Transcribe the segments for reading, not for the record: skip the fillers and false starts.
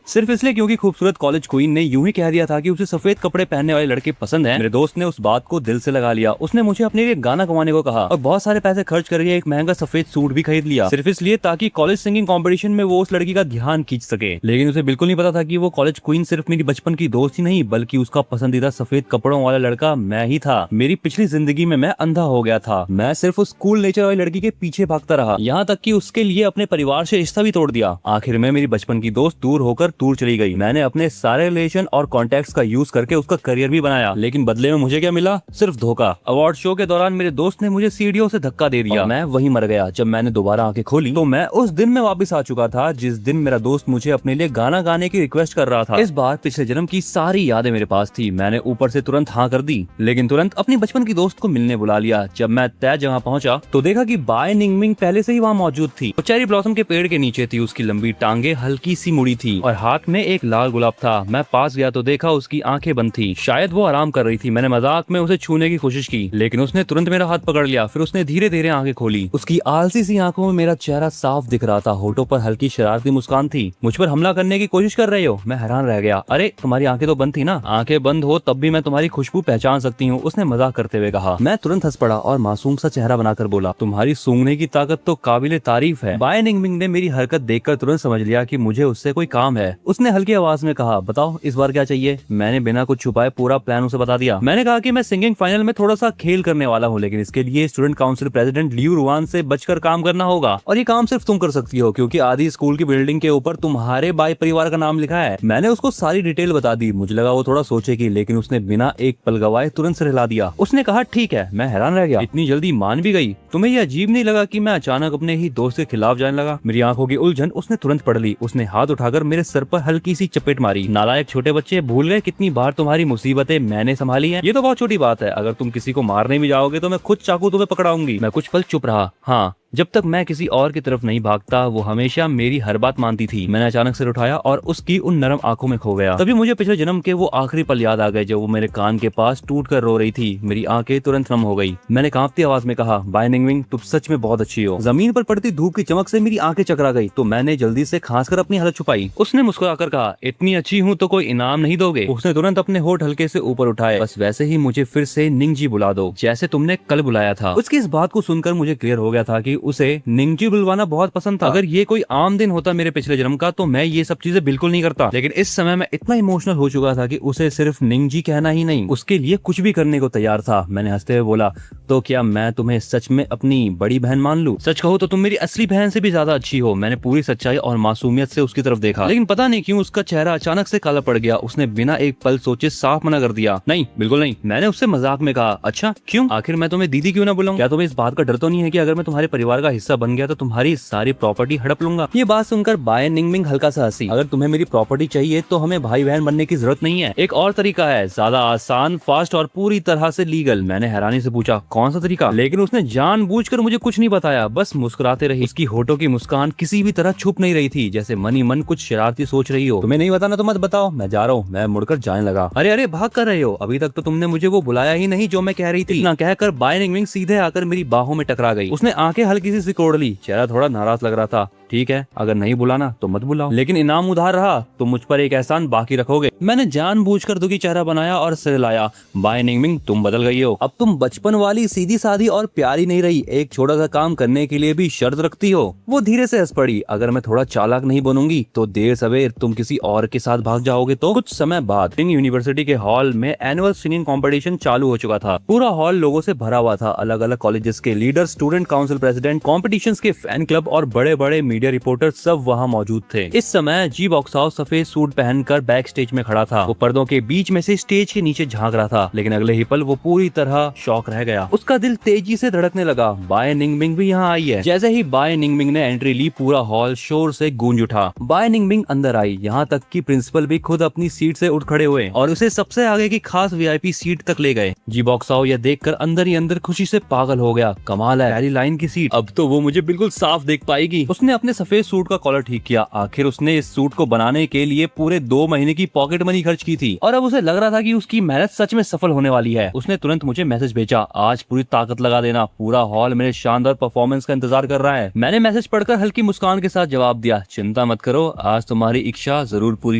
सिर्फ इसलिए क्योंकि खूबसूरत कॉलेज क्वीन ने यूं ही कह दिया था कि उसे सफेद कपड़े पहनने वाले लड़के पसंद हैं। मेरे दोस्त ने उस बात को दिल से लगा लिया। उसने मुझे अपने लिए गाना गवाने को कहा और बहुत सारे पैसे खर्च करके एक महंगा सफेद सूट भी खरीद लिया, सिर्फ इसलिए ताकि कॉलेज सिंगिंग कंपटीशन में वो उस लड़की का ध्यान खींच सके। लेकिन उसे बिल्कुल नहीं पता था कि वो कॉलेज क्वीन सिर्फ मेरी बचपन की दोस्त ही नहीं बल्कि उसका पसंदीदा सफेद कपड़ों वाला लड़का मैं ही था। मेरी पिछली जिंदगी में मैं अंधा हो गया था। मैं सिर्फ उस कूल नेचर वाली लड़की के पीछे भागता रहा, यहाँ तक कि उसके लिए अपने परिवार से रिश्ता भी तोड़ दिया। आखिर में मेरी बचपन की दोस्त दूर होकर दूर चली गई। मैंने अपने सारे रिलेशन और कॉन्टेक्ट्स का यूज करके उसका करियर भी बनाया, लेकिन बदले में मुझे क्या मिला? सिर्फ धोखा। अवार्ड शो के दौरान मेरे दोस्त ने मुझे सीढ़ियों से धक्का दे दिया। मैं वहीं मर गया। जब मैंने दोबारा आंखें खोली तो मैं उस दिन में वापस आ चुका था जिस दिन मेरा दोस्त मुझे अपने लिए गाना गाने की रिक्वेस्ट कर रहा था। इस बार पिछले जन्म की सारी यादें मेरे पास थी। मैंने ऊपर से तुरंत हाँ कर दी, लेकिन तुरंत अपनी बचपन की दोस्त को मिलने बुला लिया। जब मैं तय जगह पहुंचा तो देखा कि बाय निंगमिंग पहले से ही वहाँ मौजूद थी। वो चेरी ब्लॉसम के पेड़ के नीचे थी। उसकी लंबी टांगे हल्की सी मुड़ी थी और हाथ में एक लाल गुलाब था। मैं पास गया तो देखा उसकी आंखें बंद थी, शायद वो आराम कर रही थी। मैंने मजाक में उसे छूने की कोशिश की, लेकिन उसने तुरंत मेरा हाथ पकड़ लिया। फिर उसने धीरे धीरे आंखें खोली। उसकी आलसी सी आंखों में मेरा चेहरा साफ दिख रहा था। होठों पर हल्की शरारती मुस्कान थी। मुझ पर हमला करने की कोशिश कर रहे हो? मैं हैरान रह गया। अरे तुम्हारी आंखें तो बंद थी ना? आंखें बंद हो तब भी मैं तुम्हारी खुशबू पहचान सकती हूँ, उसने मजाक करते हुए कहा। मैं तुरंत हंस पड़ा और मासूम सा चेहरा बनाकर बोला, तुम्हारी सूंघने की ताकत तो काबिले तारीफ है। बाय निंगमिंग ने मेरी हरकत देखकर तुरंत समझ लिया कि मुझे उससे कोई काम है। उसने हल्की आवाज में कहा, बताओ इस बार क्या चाहिए? मैंने बिना कुछ छुपाए पूरा प्लान उसे बता दिया। मैंने कहा कि मैं सिंगिंग फाइनल में थोड़ा सा खेल करने वाला हूँ, लेकिन इसके लिए student council president Liu Ruan से बचकर काम करना होगा और ये काम सिर्फ तुम कर सकती हो क्योंकि आधी स्कूल की बिल्डिंग के ऊपर तुम्हारे बाय परिवार का नाम लिखा है। मैंने उसको सारी डिटेल बता दी। मुझे लगा वो थोड़ा सोचेगी, लेकिन उसने बिना एक पल गवाए तुरंत से हिला दिया। उसने कहा, ठीक है। मैं हैरान रह गया, इतनी जल्दी मान भी गई। तुम्हें ये अजीब नहीं लगा कि मैं अचानक अपने ही दोस्त के खिलाफ जाने लगा? मेरी आंखों की उलझन उसने तुरंत पढ़ ली। उसने हाथ उठाकर मेरे सर पर हल्की सी चपेट मारी। नालायक छोटे बच्चे, भूल गए कितनी बार तुम्हारी मुसीबतें मैंने संभाली हैं? ये तो बहुत छोटी बात है। अगर तुम किसी को मारने भी जाओगे तो मैं खुद चाकू तुम्हें पकड़ाऊंगी। मैं कुछ पल चुप रहा। हाँ, जब तक मैं किसी और की तरफ नहीं भागता वो हमेशा मेरी हर बात मानती थी। मैंने अचानक सिर उठाया और उसकी उन नरम आंखों में खो गया। तभी मुझे पिछले जन्म के वो आखिरी पल याद आ गए जब वो मेरे कान के पास टूट कर रो रही थी। मेरी आंखें तुरंत नम हो गई। मैंने कांपती आवाज में कहा, बाय निंगमिंग तुम सच में बहुत अच्छी हो। जमीन पर पड़ती धूप की चमक से मेरी आंखें चकरा गई तो मैंने जल्दी से खांस कर अपनी हालत छुपाई। उसने मुस्कुराकर कहा, इतनी अच्छी हूँ तो कोई इनाम नहीं दोगे? उसने तुरंत अपने होठ हल्के से ऊपर उठाए। बस वैसे ही मुझे फिर से निंगजी बुला दो, जैसे तुमने कल बुलाया था। उसकी इस बात को सुनकर मुझे क्लियर हो गया था कि उसे निंगजी बुलवाना बहुत पसंद था। अगर ये कोई आम दिन होता मेरे पिछले जन्म का तो मैं ये सब चीजें बिल्कुल नहीं करता, लेकिन इस समय मैं इतना इमोशनल हो चुका था कि उसे सिर्फ निंगजी कहना ही नहीं, उसके लिए कुछ भी करने को तैयार था। मैंने हंसते हुए बोला, तो क्या मैं तुम्हें सच में अपनी बड़ी बहन मान लूं? सच कहो तो तुम मेरी असली बहन से भी ज्यादा अच्छी हो। मैंने पूरी सच्चाई और मासूमियत से उसकी तरफ देखा, लेकिन पता नहीं क्यों उसका चेहरा अचानक से काला पड़ गया। उसने बिना एक पल सोचे साफ मना कर दिया, नहीं बिल्कुल नहीं। मैंने उससे मजाक में कहा, अच्छा क्यों? आखिर मैं तुम्हें दीदी क्यों ना बुलाऊं? क्या तुम्हें इस बात का डर तो नहीं है कि अगर मैं तुम्हारे परिवार का हिस्सा बन गया तो तुम्हारी सारी प्रॉपर्टी हड़प लूंगा? ये बात सुनकर बाय निंगमिंग हल्का सा हंसी। अगर तुम्हें मेरी प्रॉपर्टी चाहिए तो हमें भाई बहन बनने की जरूरत नहीं है। एक और तरीका है, ज्यादा आसान, फास्ट और पूरी तरह से लीगल। मैंने हैरानी से पूछा, कौन सा तरीका? लेकिन उसने जानबूझकर मुझे कुछ नहीं बताया, बस मुस्कुराते रही। उसकी होठों की मुस्कान किसी भी तरह छुप नहीं रही थी, जैसे मन ही मन कुछ शरारती सोच रही हो। तुम्हें नहीं बताना तो मत बताओ, मैं जा रहा हूँ। मैं मुड़कर जाने लगा। अरे अरे भाग कर रहे हो? अभी तक तो तुमने मुझे वो बुलाया ही नहीं जो मैं कह रही थी। इतना कहकर बाय निंगमिंग सीधे आकर मेरी बाहों में टकरा गई। उसने आंखें हल्की सी सिकोड़ ली। चेहरा थोड़ा नाराज लग रहा था। ठीक है, अगर नहीं बुलाना तो मत बुलाओ, लेकिन इनाम उधार रहा तो मुझ पर एक एहसान बाकी रखोगे। मैंने जानबूझकर दुखी चेहरा बनाया और सिर हिलाया। बाय निंगमिंग तुम बदल गई हो। अब तुम बचपन वाली सीधी सादी और प्यारी नहीं रही। एक छोटा सा काम करने के लिए भी शर्त रखती हो। वो धीरे से हंस पड़ी। अगर मैं थोड़ा चालाक नहीं बनूंगी तो देर सवेर तुम किसी और के साथ भाग जाओगे। तो कुछ समय बाद यूनिवर्सिटी के हॉल में एनुअल सिंगिंग कंपटीशन चालू हो चुका था। पूरा हॉल लोगों से भरा हुआ था। अलग अलग कॉलेजेस के leader, student council president, competitions के फैन क्लब और बड़े बड़े मीडिया रिपोर्टर सब वहाँ मौजूद थे। इस समय जी बॉक्साओ सफेद सूट पहनकर बैक स्टेज में खड़ा था। वो पर्दों के बीच में से स्टेज के नीचे झांक रहा था, लेकिन अगले ही पल वो पूरी तरह शॉक रह गया। उसका दिल तेजी से धड़कने लगा। बाय निंगमिंग भी यहाँ आई है। जैसे ही बाय निंगमिंग ने एंट्री ली पूरा हॉल शोर से गूंज उठा। बाय निंगमिंग अंदर आई। यहाँ तक कि प्रिंसिपल भी खुद अपनी सीट से उठ खड़े हुए और उसे सबसे आगे की खास वीआईपी सीट तक ले गए। जी बॉक्साओ यह देखकर अंदर ही अंदर खुशी से पागल हो गया। कमाल है, पहली लाइन की सीट। अब तो वो मुझे बिल्कुल साफ देख पाएगी। उसने अपने ने सफेद सूट का कॉलर ठीक किया। आखिर उसने इस सूट को बनाने के लिए पूरे 2 महीने की पॉकेट मनी खर्च की थी और अब उसे लग रहा था कि उसकी मेहनत सच में सफल होने वाली है। उसने तुरंत मुझे मैसेज भेजा, आज पूरी ताकत लगा देना, पूरा हॉल मेरे शानदार परफॉर्मेंस का इंतजार कर रहा है। मैंने मैसेज पढ़कर हल्की मुस्कान के साथ जवाब दिया, चिंता मत करो, आज तुम्हारी इच्छा जरूर पूरी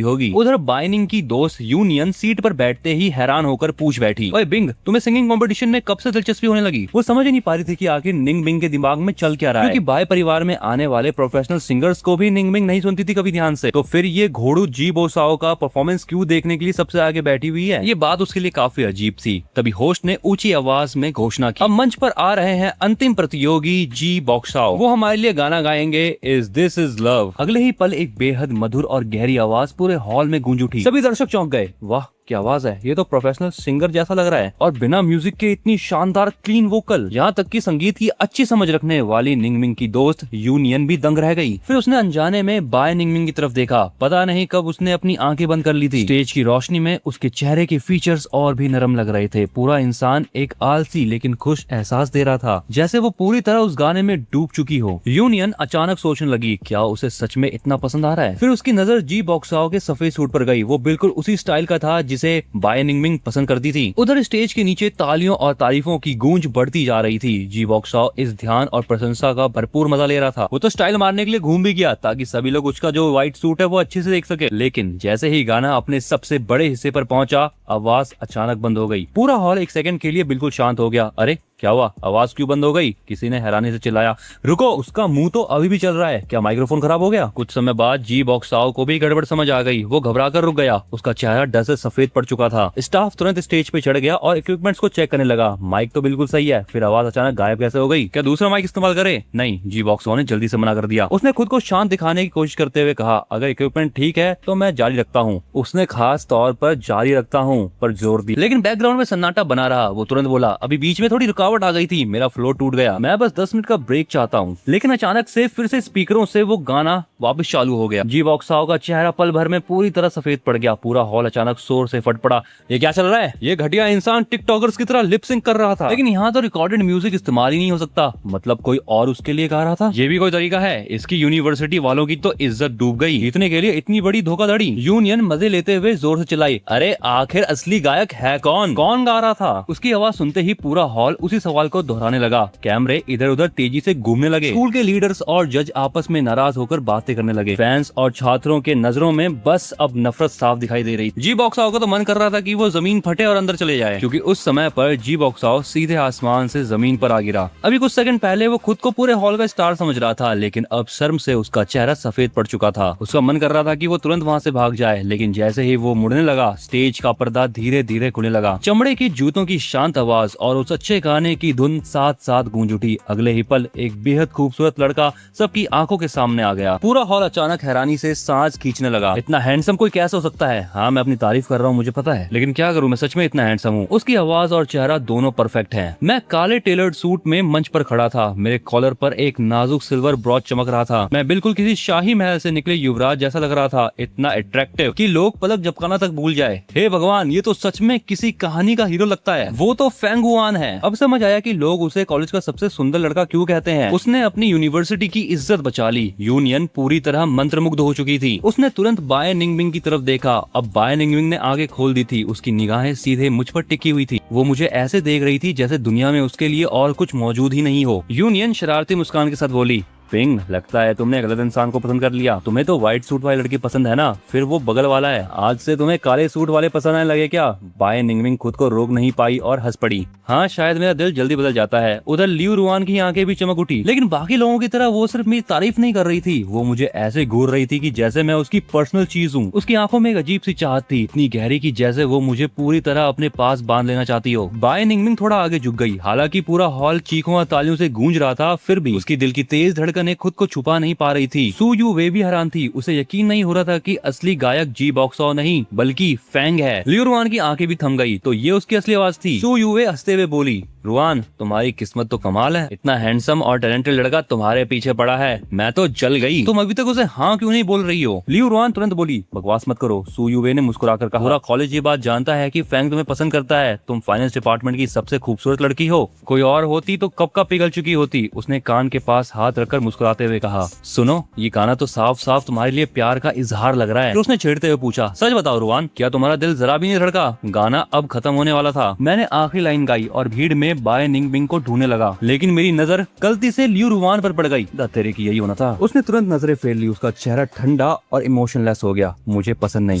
होगी। उधर बाइनिंग की दोस्त यूनियन सीट पर बैठते ही हैरान होकर पूछ बैठी, ओए बिंग, तुम्हें सिंगिंग कंपटीशन में कब से दिलचस्पी होने लगी? वो समझ ही नहीं पा रही थी कि आखिर निंग बिंग के दिमाग में चल क्या रहा है, क्योंकि बाय परिवार में आने वाले प्रोफेशनल सिंगर्स को भी निंग बिंग नहीं सुनती थी कभी ध्यान से, तो फिर ये घोड़ू जी बोसाओ का परफॉर्मेंस क्यों देखने के लिए सबसे आगे बैठी हुई है? ये बात उसके लिए काफी अजीब थी। तभी होस्ट ने ऊंची आवाज में घोषणा की, अब मंच पर आ रहे हैं अंतिम प्रतियोगी जी बॉक्साओ। वो हमारे लिए गाना गाएंगे, इज दिस इज लव। अगले ही पल एक बेहद मधुर और गहरी आवाज पूरे हॉल में गूंज उठी। सभी दर्शक चौंक गए, वाह क्या आवाज है, ये तो प्रोफेशनल सिंगर जैसा लग रहा है, और बिना म्यूजिक के इतनी शानदार क्लीन वोकल। यहाँ तक कि संगीत की अच्छी समझ रखने वाली निंगमिंग की दोस्त यूनियन भी दंग रह गई। फिर उसने अनजाने में बाय निंगमिंग की तरफ देखा, पता नहीं कब उसने अपनी आंखें बंद कर ली थी। स्टेज की रोशनी में उसके चेहरे के फीचर्स और भी नरम लग रहे थे। पूरा इंसान एक आलसी लेकिन खुश एहसास दे रहा था, जैसे वो पूरी तरह उस गाने में डूब चुकी हो। यूनियन अचानक सोचने लगी, क्या उसे सच में इतना पसंद आ रहा है? फिर उसकी नजर जी बॉक्साओ के सफेद सूट पर गई। वो बिल्कुल उसी स्टाइल का था जिसे बाय निंगमिंग पसंद करती थी। उधर स्टेज के नीचे तालियों और तारीफों की गूंज बढ़ती जा रही थी। जी बॉक्साओ इस ध्यान और प्रशंसा का भरपूर मजा ले रहा था। वो तो स्टाइल मारने के लिए घूम भी गया ताकि सभी लोग उसका जो व्हाइट सूट है वो अच्छे से देख सके। लेकिन जैसे ही गाना अपने सबसे बड़े हिस्से पर पहुंचा, आवाज अचानक बंद हो गई। पूरा हॉल एक सेकंड के लिए बिल्कुल शांत हो गया। अरे क्या हुआ, आवाज क्यों बंद हो गई? किसी ने हैरानी से चिल्लाया, रुको, उसका मुंह तो अभी भी चल रहा है, क्या माइक्रोफोन खराब हो गया? कुछ समय बाद जी बॉक्साओ को भी गड़बड़ समझ आ गई। वो घबरा कर रुक गया, उसका चेहरा डर से सफेद पड़ चुका था। स्टाफ तुरंत स्टेज पे चढ़ गया और इक्विपमेंट्स को चेक करने लगा। माइक तो बिल्कुल सही है, फिर आवाज अचानक गायब कैसे हो गई? क्या दूसरा माइक इस्तेमाल करे? नहीं, जी बॉक्साओ ने जल्दी से मना कर दिया। उसने खुद को शांत दिखाने की कोशिश करते हुए कहा, अगर इक्विपमेंट ठीक है तो मैं जारी रखता हूँ। उसने खास तौर पर जारी रखता हूँ पर जोर दिया, लेकिन बैकग्राउंड में सन्नाटा बना रहा। वो तुरंत बोला, अभी बीच में थोड़ी रुकावट आ गई थी, मेरा फ्लो टूट गया, मैं बस 10 मिनट का ब्रेक चाहता हूँ। लेकिन अचानक से फिर से स्पीकरों से वो गाना वापस चालू हो गया। जी बॉक्साओ का चेहरा पल भर में पूरी तरह सफेद पड़ गया। पूरा हॉल अचानक शोर से फट पड़ा। ये क्या चल रहा है? ये घटिया इंसान टिकटॉकर्स की तरह लिप सिंक कर रहा था, लेकिन यहाँ तो रिकॉर्डेड म्यूजिक इस्तेमाल ही नहीं हो सकता। मतलब कोई और उसके लिए गा रहा था? ये भी कोई तरीका है? इसकी यूनिवर्सिटी वालों की तो इज्जत डूब गई। इतने के लिए इतनी बड़ी धोखाधड़ी। यूनियन मजे लेते हुए जोर से चिल्लाई, अरे आखिर असली गायक है कौन? कौन गा रहा था? उसकी आवाज सुनते ही पूरा हॉल उसी सवाल को दोहराने लगा। कैमरे इधर उधर तेजी से घूमने लगे। स्कूल के लीडर्स और जज आपस में नाराज होकर बातें करने लगे। फैंस और छात्रों के नजरों में बस अब नफरत साफ दिखाई दे रही। जी बॉक्साओ को तो मन कर रहा था कि वो जमीन फटे और अंदर चले जाए, क्योंकि उस समय पर जी बॉक्साओ सीधे आसमान से जमीन पर आ गिरा। अभी कुछ सेकंड पहले वो खुद को पूरे हॉल का स्टार समझ रहा था, लेकिन अब शर्म से उसका चेहरा सफेद पड़ चुका था। उसका मन कर रहा था कि वो तुरंत वहाँ से भाग जाए, लेकिन जैसे ही वो मुड़ने लगा, स्टेज का पर्दा धीरे धीरे खुलने लगा। चमड़े की जूतों की शांत आवाज और उस अच्छे गाने की धुन साथ साथ गूंज उठी। अगले ही पल एक बेहद खूबसूरत लड़का सबकी आंखों के सामने आ गया। पूरा हॉल अचानक हैरानी से सांस खींचने लगा। इतना हैंडसम कोई कैसे हो सकता है? हाँ, मैं अपनी तारीफ कर रहा हूँ, मुझे पता है, लेकिन क्या करूँ, मैं सच में इतना हैंडसम हूँ। उसकी आवाज और चेहरा दोनों परफेक्ट हैं। मैं काले टेलर्ड सूट में मंच पर खड़ा था। मेरे कॉलर पर एक नाजुक सिल्वर ब्रॉच चमक रहा था। मैं बिल्कुल किसी शाही महल से निकले युवराज जैसा लग रहा था, इतना अट्रैक्टिव कि लोग पलक झपकाना तक भूल जाए। हे भगवान, ये तो सच में किसी कहानी का हीरो लगता है। वो तो फेंगुआन है। अब समझ आया कि लोग उसे कॉलेज का सबसे सुंदर लड़का क्यों कहते हैं। उसने अपनी यूनिवर्सिटी की इज्जत बचा ली। यूनियन पूरी तरह मंत्रमुग्ध हो चुकी थी। उसने तुरंत बाय निंगमिंग की तरफ देखा। अब बाय निंगमिंग ने आगे खोल दी थी। उसकी निगाहें सीधे मुझ पर टिकी हुई थी। वो मुझे ऐसे देख रही थी जैसे दुनिया में उसके लिए और कुछ मौजूद ही नहीं हो। यूनियन शरारती मुस्कान के साथ बोली, पिंग, लगता है तुमने गलत इंसान को पसंद कर लिया। तुम्हें तो व्हाइट सूट वाली लड़की पसंद है ना? फिर वो बगल वाला है। आज से तुम्हें काले सूट वाले पसंद आने लगे क्या? बाय निंगमिंग खुद को रोक नहीं पाई और हंस पड़ी। हाँ, शायद मेरा दिल जल्दी बदल जाता है। उधर लियू रुआन की आंखें भी चमक उठी, लेकिन बाकी लोगों की तरह वो सिर्फ मेरी तारीफ नहीं कर रही थी। वो मुझे ऐसे घूर रही थी कि जैसे मैं उसकी पर्सनल चीज हूँ। उसकी आंखों में एक अजीब सी चाहत थी, इतनी गहरी कि जैसे वो मुझे पूरी तरह अपने पास बांध लेना चाहती हो। बाय निंगमिंग थोड़ा आगे झुक गई। हालांकि पूरा हॉल चीखों और तालियों से गूंज रहा था, फिर भी उसकी दिल की तेज धड़कनें खुद को छुपा नहीं पा रही थी। सू यू वे भी हैरान थी। उसे यकीन नहीं हो रहा था कि असली गायक जी बॉक्साओ नहीं बल्कि फैंग है। लियू रुआन की आंखें भी थम गई। तो ये उसकी असली आवाज थी। सू यू वे हंसते हुए बोली, रुआन, तुम्हारी किस्मत तो कमाल है, इतना हैंडसम और टैलेंटेड लड़का तुम्हारे पीछे पड़ा है, मैं तो जल गई। तुम अभी तक उसे हाँ क्यों नहीं बोल रही हो? लियू रुआन तुरंत बोली, बकवास मत करो। सू यूवे ने मुस्कुराकर कहा, पूरा कॉलेज ये बात जानता है कि फैंग तुम्हें पसंद करता है, तुम फाइनेंस डिपार्टमेंट की सबसे खूबसूरत लड़की हो, कोई और होती तो कब का पिघल चुकी होती। उसने कान के पास हाथ रखकर मुस्कुराते हुए कहा, सुनो, ये गाना तो साफ साफ तुम्हारे लिए प्यार का इजहार लग रहा है। फिर उसने छेड़ते हुए पूछा, सच बताओ रुआन, क्या तुम्हारा दिल जरा भी नहीं धड़का? गाना अब खत्म होने वाला था, मैंने आखिरी लाइन गाई और भीड़ में बाय निंगबिंग को ढूंढने लगा, लेकिन मेरी नजर गलती से लियू रुआन पर पड़ गई। तेरे की यही होना था। उसने तुरंत नजरें फेर ली, उसका चेहरा ठंडा और इमोशनलेस हो गया। मुझे पसंद नहीं।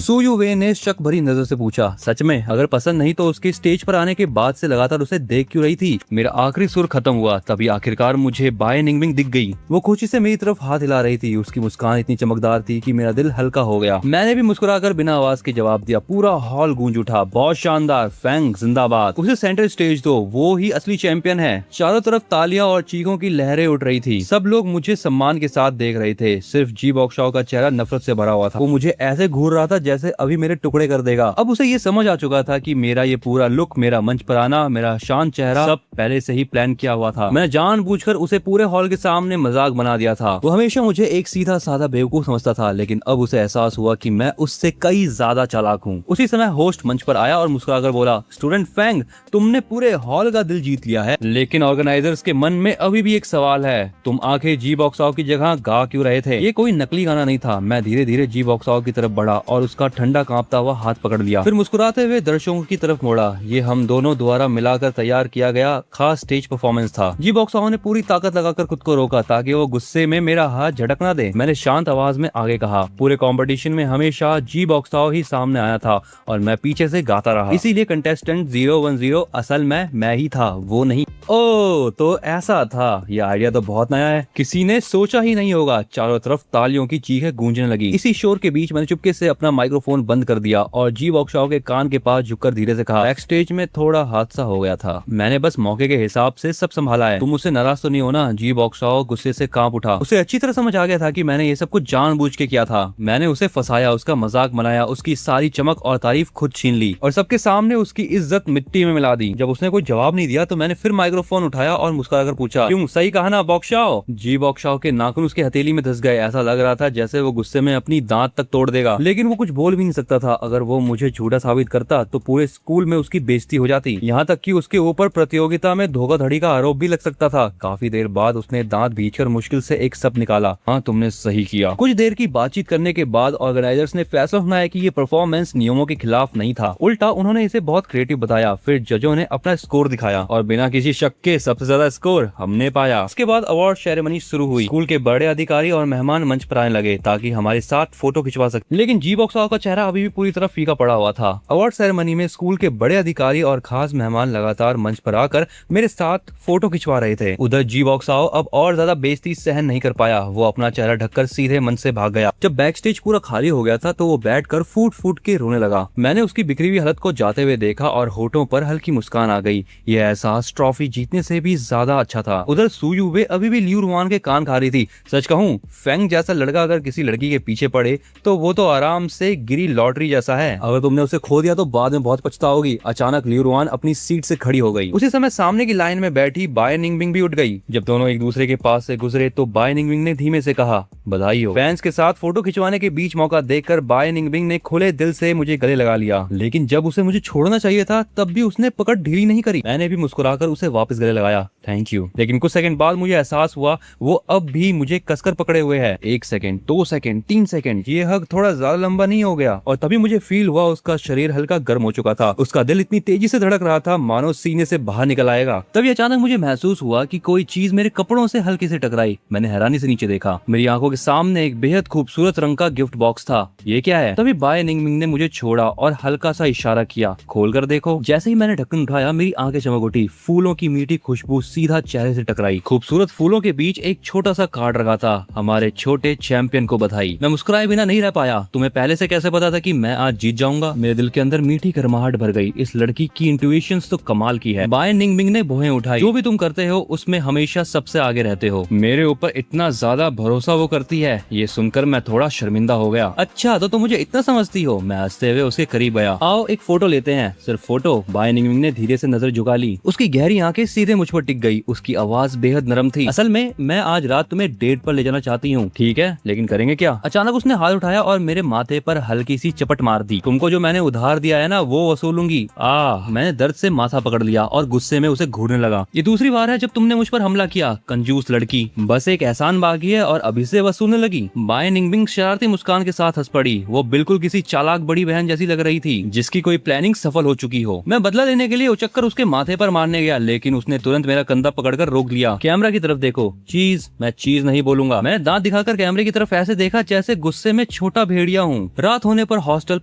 सू यूवे ने शक भरी नजर से पूछा, सच में? अगर पसंद नहीं तो उसके स्टेज पर आने के बाद से लगातार उसे देख क्यों रही थी? मेरा आखिरी सुर खत्म हुआ, तभी आखिरकार मुझे बाय निंगबिंग दिख गई। वो खुशी से मेरी तरफ हाथ हिला रही थी, उसकी मुस्कान इतनी चमकदार थी कि मेरा दिल हल्का हो गया। मैंने भी मुस्कुराकर बिना आवाज के जवाब दिया। पूरा हॉल गूंज उठा, बहुत शानदार, फैंग जिंदाबाद। उसे सेंटर स्टेज दो, वो ही असली चैंपियन है। चारों तरफ तालियां और चीखों की लहरें उठ रही थी। सब लोग मुझे सम्मान के साथ देख रहे थे। सिर्फ जी बॉक्सशाओ का चेहरा नफरत से भरा हुआ था। वो मुझे ऐसे घूर रहा था जैसे अभी मेरे टुकड़े कर देगा। अब उसे ये समझ आ चुका था कि मेरा ये पूरा लुक, मेरा मंच पर आना, मेरा शांत चेहरा सब पहले से ही प्लान किया हुआ था। मैंने जानबूझकर उसे पूरे हॉल के सामने मजाक बना दिया था। वो हमेशा मुझे एक सीधा साधा बेवकूफ समझता था, लेकिन अब उसे एहसास हुआ कि मैं उससे कई ज्यादा चालाक हूँ। उसी समय होस्ट मंच पर आया और मुस्कुराकर बोला, स्टूडेंट फैंग, तुमने पूरे हॉल का दिल जीत लिया है, लेकिन ऑर्गेनाइजर्स के मन में अभी भी एक सवाल है, तुम आखिर जी बॉक्सशाओ की जगह गा क्यों रहे थे? ये कोई नकली गाना नहीं था। मैं धीरे धीरे जी बॉक्सशाओ की तरफ बढ़ा और उसका ठंडा कांपता हुआ हाथ पकड़ लिया, फिर मुस्कुराते हुए दर्शकों की तरफ मोड़ा। ये हम दोनों द्वारा मिलाकर तैयार किया गया खास स्टेज परफॉर्मेंस था। जी बॉक्सशाओ ने पूरी ताकत लगाकर खुद को रोका ताकि वो गुस्से में मेरा हाथ झटक ना दे। मैंने शांत आवाज में आगे कहा, पूरे कंपटीशन में हमेशा जी बॉक्सशाओ ही सामने आया था और मैं पीछे से गाता रहा, इसीलिए कंटेस्टेंट 010 असल में मैं ही था, वो नहीं। ओ, तो ऐसा था। ये आइडिया तो बहुत नया है, किसी ने सोचा ही नहीं होगा। चारों तरफ तालियों की चीखें गूंजने लगी। इसी शोर के बीच मैंने चुपके से अपना माइक्रोफोन बंद कर दिया और जी बॉक्सशाओ के कान के पास झुककर धीरे से कहा, बैक स्टेज में थोड़ा हादसा हो गया था, मैंने बस मौके के हिसाब से सब संभाला है, तुम मुझसे नाराज तो नहीं हो ना? जी बॉक्सशाओ गुस्से से कांप उठा। उसे अच्छी तरह समझ आ गया था कि मैंने ये सब कुछ जानबूझ के किया था। मैंने उसे फंसाया, उसका मजाक बनाया, उसकी सारी चमक और तारीफ खुद छीन ली और सबके सामने उसकी इज्जत मिट्टी में मिला दी। जब उसने कोई जवाब नहीं दिया तो मैंने फिर माइक्रोफोन उठाया और मुस्कुराकर पूछा, क्यों, सही कहा ना बॉक्सशाओ? जी बॉक्सशाओ के नाखून उसके हथेली में धंस गए। ऐसा लग रहा था जैसे वो गुस्से में अपनी दांत तक तोड़ देगा, लेकिन वो कुछ बोल भी नहीं सकता था। अगर वो मुझे झूठा साबित करता तो पूरे स्कूल में उसकी बेइज्जती हो जाती, यहाँ तक कि उसके ऊपर प्रतियोगिता में धोखाधड़ी का आरोप भी लग सकता था। काफी देर बाद उसने दांत भींचकर मुश्किल से एक शब्द निकाला, हाँ तुमने सही किया। कुछ देर की बातचीत करने के बाद ऑर्गेनाइजर्स ने फैसला सुनाया कि ये परफॉर्मेंस नियमों के खिलाफ नहीं था, उल्टा उन्होंने इसे बहुत क्रिएटिव बताया। फिर जजों ने अपना स्कोर दिखाया और बिना किसी शक के सबसे ज्यादा स्कोर हमने पाया। उसके बाद अवार्ड सेरेमनी शुरू हुई। स्कूल के बड़े अधिकारी और मेहमान मंच पर आने लगे ताकि हमारे साथ फोटो खिंचवा सके, लेकिन जी बॉक्सशाओ का चेहरा अभी भी पूरी तरह फीका पड़ा हुआ था। अवार्ड सेरेमनी में स्कूल के बड़े अधिकारी और खास मेहमान लगातार मंच पर आकर मेरे साथ फोटो खिंचवा रहे थे। उधर जी बॉक्सशाओ अब और ज्यादा बेइज्जती सहन नहीं कर पाया, वो अपना चेहरा ढककर सीधे मंच से भाग गया। जब बैक स्टेज पूरा खाली हो गया था तो वो बैठकर फूट फूट के रोने लगा। मैंने उसकी बिखरी हुई हालत को जाते हुए देखा और होठों पर हल्की मुस्कान आ गई। यह एहसास ट्रॉफी जीतने से भी ज्यादा अच्छा था। उधर सू यूवे अभी भी लियू रुआन के कान खा रही थी। सच कहूँ, फैंग जैसा लड़का अगर किसी लड़की के पीछे पड़े तो वो तो आराम से गिरी लॉटरी जैसा है। अगर तुमने उसे खो दिया तो बाद में बहुत पछताओगी। अचानक लियू रुआन अपनी सीट से खड़ी हो गई। उसी समय सामने की लाइन में बैठी बाय निंगबिंग भी उठ गई। जब दोनों एक दूसरे के पास से गुजरे तो बाय निंगबिंग ने धीमे से कहा, बधाई हो। फैंस के साथ फोटो खिंचवाने के बीच मौका देखकर बाय निंगबिंग ने खुले दिल से मुझे गले लगा लिया, लेकिन जब उसे मुझे छोड़ना चाहिए था तब भी उसने पकड़ ढीली नहीं करी। मैंने भी मुस्कुराकर उसे वापस गले लगाया, थैंक यू। लेकिन कुछ सेकंड बाद मुझे एहसास हुआ वो अब भी मुझे कसकर पकड़े हुए है। 1 सेकंड, 2 सेकंड, 3 सेकंड, ये हग थोड़ा ज्यादा लंबा नहीं हो गया? और तभी मुझे फील हुआ उसका शरीर हल्का गर्म हो चुका था। उसका दिल इतनी तेजी से धड़क रहा था मानो सीने से बाहर निकल आएगा। तभी अचानक मुझे महसूस हुआ कि कोई चीज मेरे कपड़ों से हल्के से टकराई। मैंने हैरानी से नीचे देखा। मेरी आंखों के सामने एक बेहद खूबसूरत रंग का गिफ्ट बॉक्स था। ये क्या है? तभी बाय निंगबिंग ने मुझे छोड़ा और हल्का सा इशारा किया, खोल कर देखो। जैसे ही मैंने ढक्कन उठाया मेरी आंखें चमक उठी। फूलों की मीठी खुशबू सीधा चेहरे से टकराई। खूबसूरत फूलों के बीच एक छोटा सा कार्ड रखा था, हमारे छोटे चैंपियन को बधाई। मैं मुस्कुराए बिना नहीं रह पाया। तुम्हें पहले से कैसे पता था कि मैं आज जीत जाऊंगा? मेरे दिल के अंदर मीठी गर्माहट भर गई। इस लड़की की इंट्यूशंस तो कमाल की है। बाय निंगमिंग ने भौहें उठाई। जो भी तुम करते हो उसमें हमेशा सबसे आगे रहते हो। मेरे ऊपर इतना ज्यादा भरोसा वो करती है, ये सुनकर मैं थोड़ा शर्मिंदा हो गया। अच्छा तो तुम मुझे इतना समझती हो? मैं हंसते हुए उसके करीब आया। आओ एक फोटो लेते हैं। सिर्फ फोटो? बाय निंगमिंग ने धीरे से नजर झुका ली। उसकी गहरी आंखें सीधे मुझ पर टिक गई। उसकी आवाज बेहद नरम थी। असल में मैं आज रात तुम्हें डेट पर ले जाना चाहती हूँ। ठीक है, लेकिन करेंगे क्या? अचानक उसने हाथ उठाया और मेरे माथे पर हल्की सी चपट मार दी। तुमको जो मैंने उधार दिया है ना, वो वसूलूंगी। मैंने दर्द से माथा पकड़ लिया और गुस्से में उसे घूरने लगा। ये दूसरी बार है जब तुमने मुझ पर हमला किया, कंजूस लड़की। बस एक एहसान बाकी है और अभी से वसूलने लगी। बाय निंगमिंग शरारती मुस्कान के साथ हंस पड़ी। वो बिल्कुल किसी चालाक बड़ी बहन जैसी लग रही थी, जिसकी कोई प्लानिंग सफल हो चुकी हो। मैं बदला लेने के लिए उचक्कर उसके माथे पर मारने गया, लेकिन उसने तुरंत मेरा कंधा पकड़कर रोक लिया। कैमरा की तरफ देखो। चीज? मैं चीज नहीं बोलूंगा। मैंने दांत दिखाकर कैमरे की तरफ ऐसे देखा जैसे गुस्से में छोटा भेड़िया हूँ। रात होने पर हॉस्टल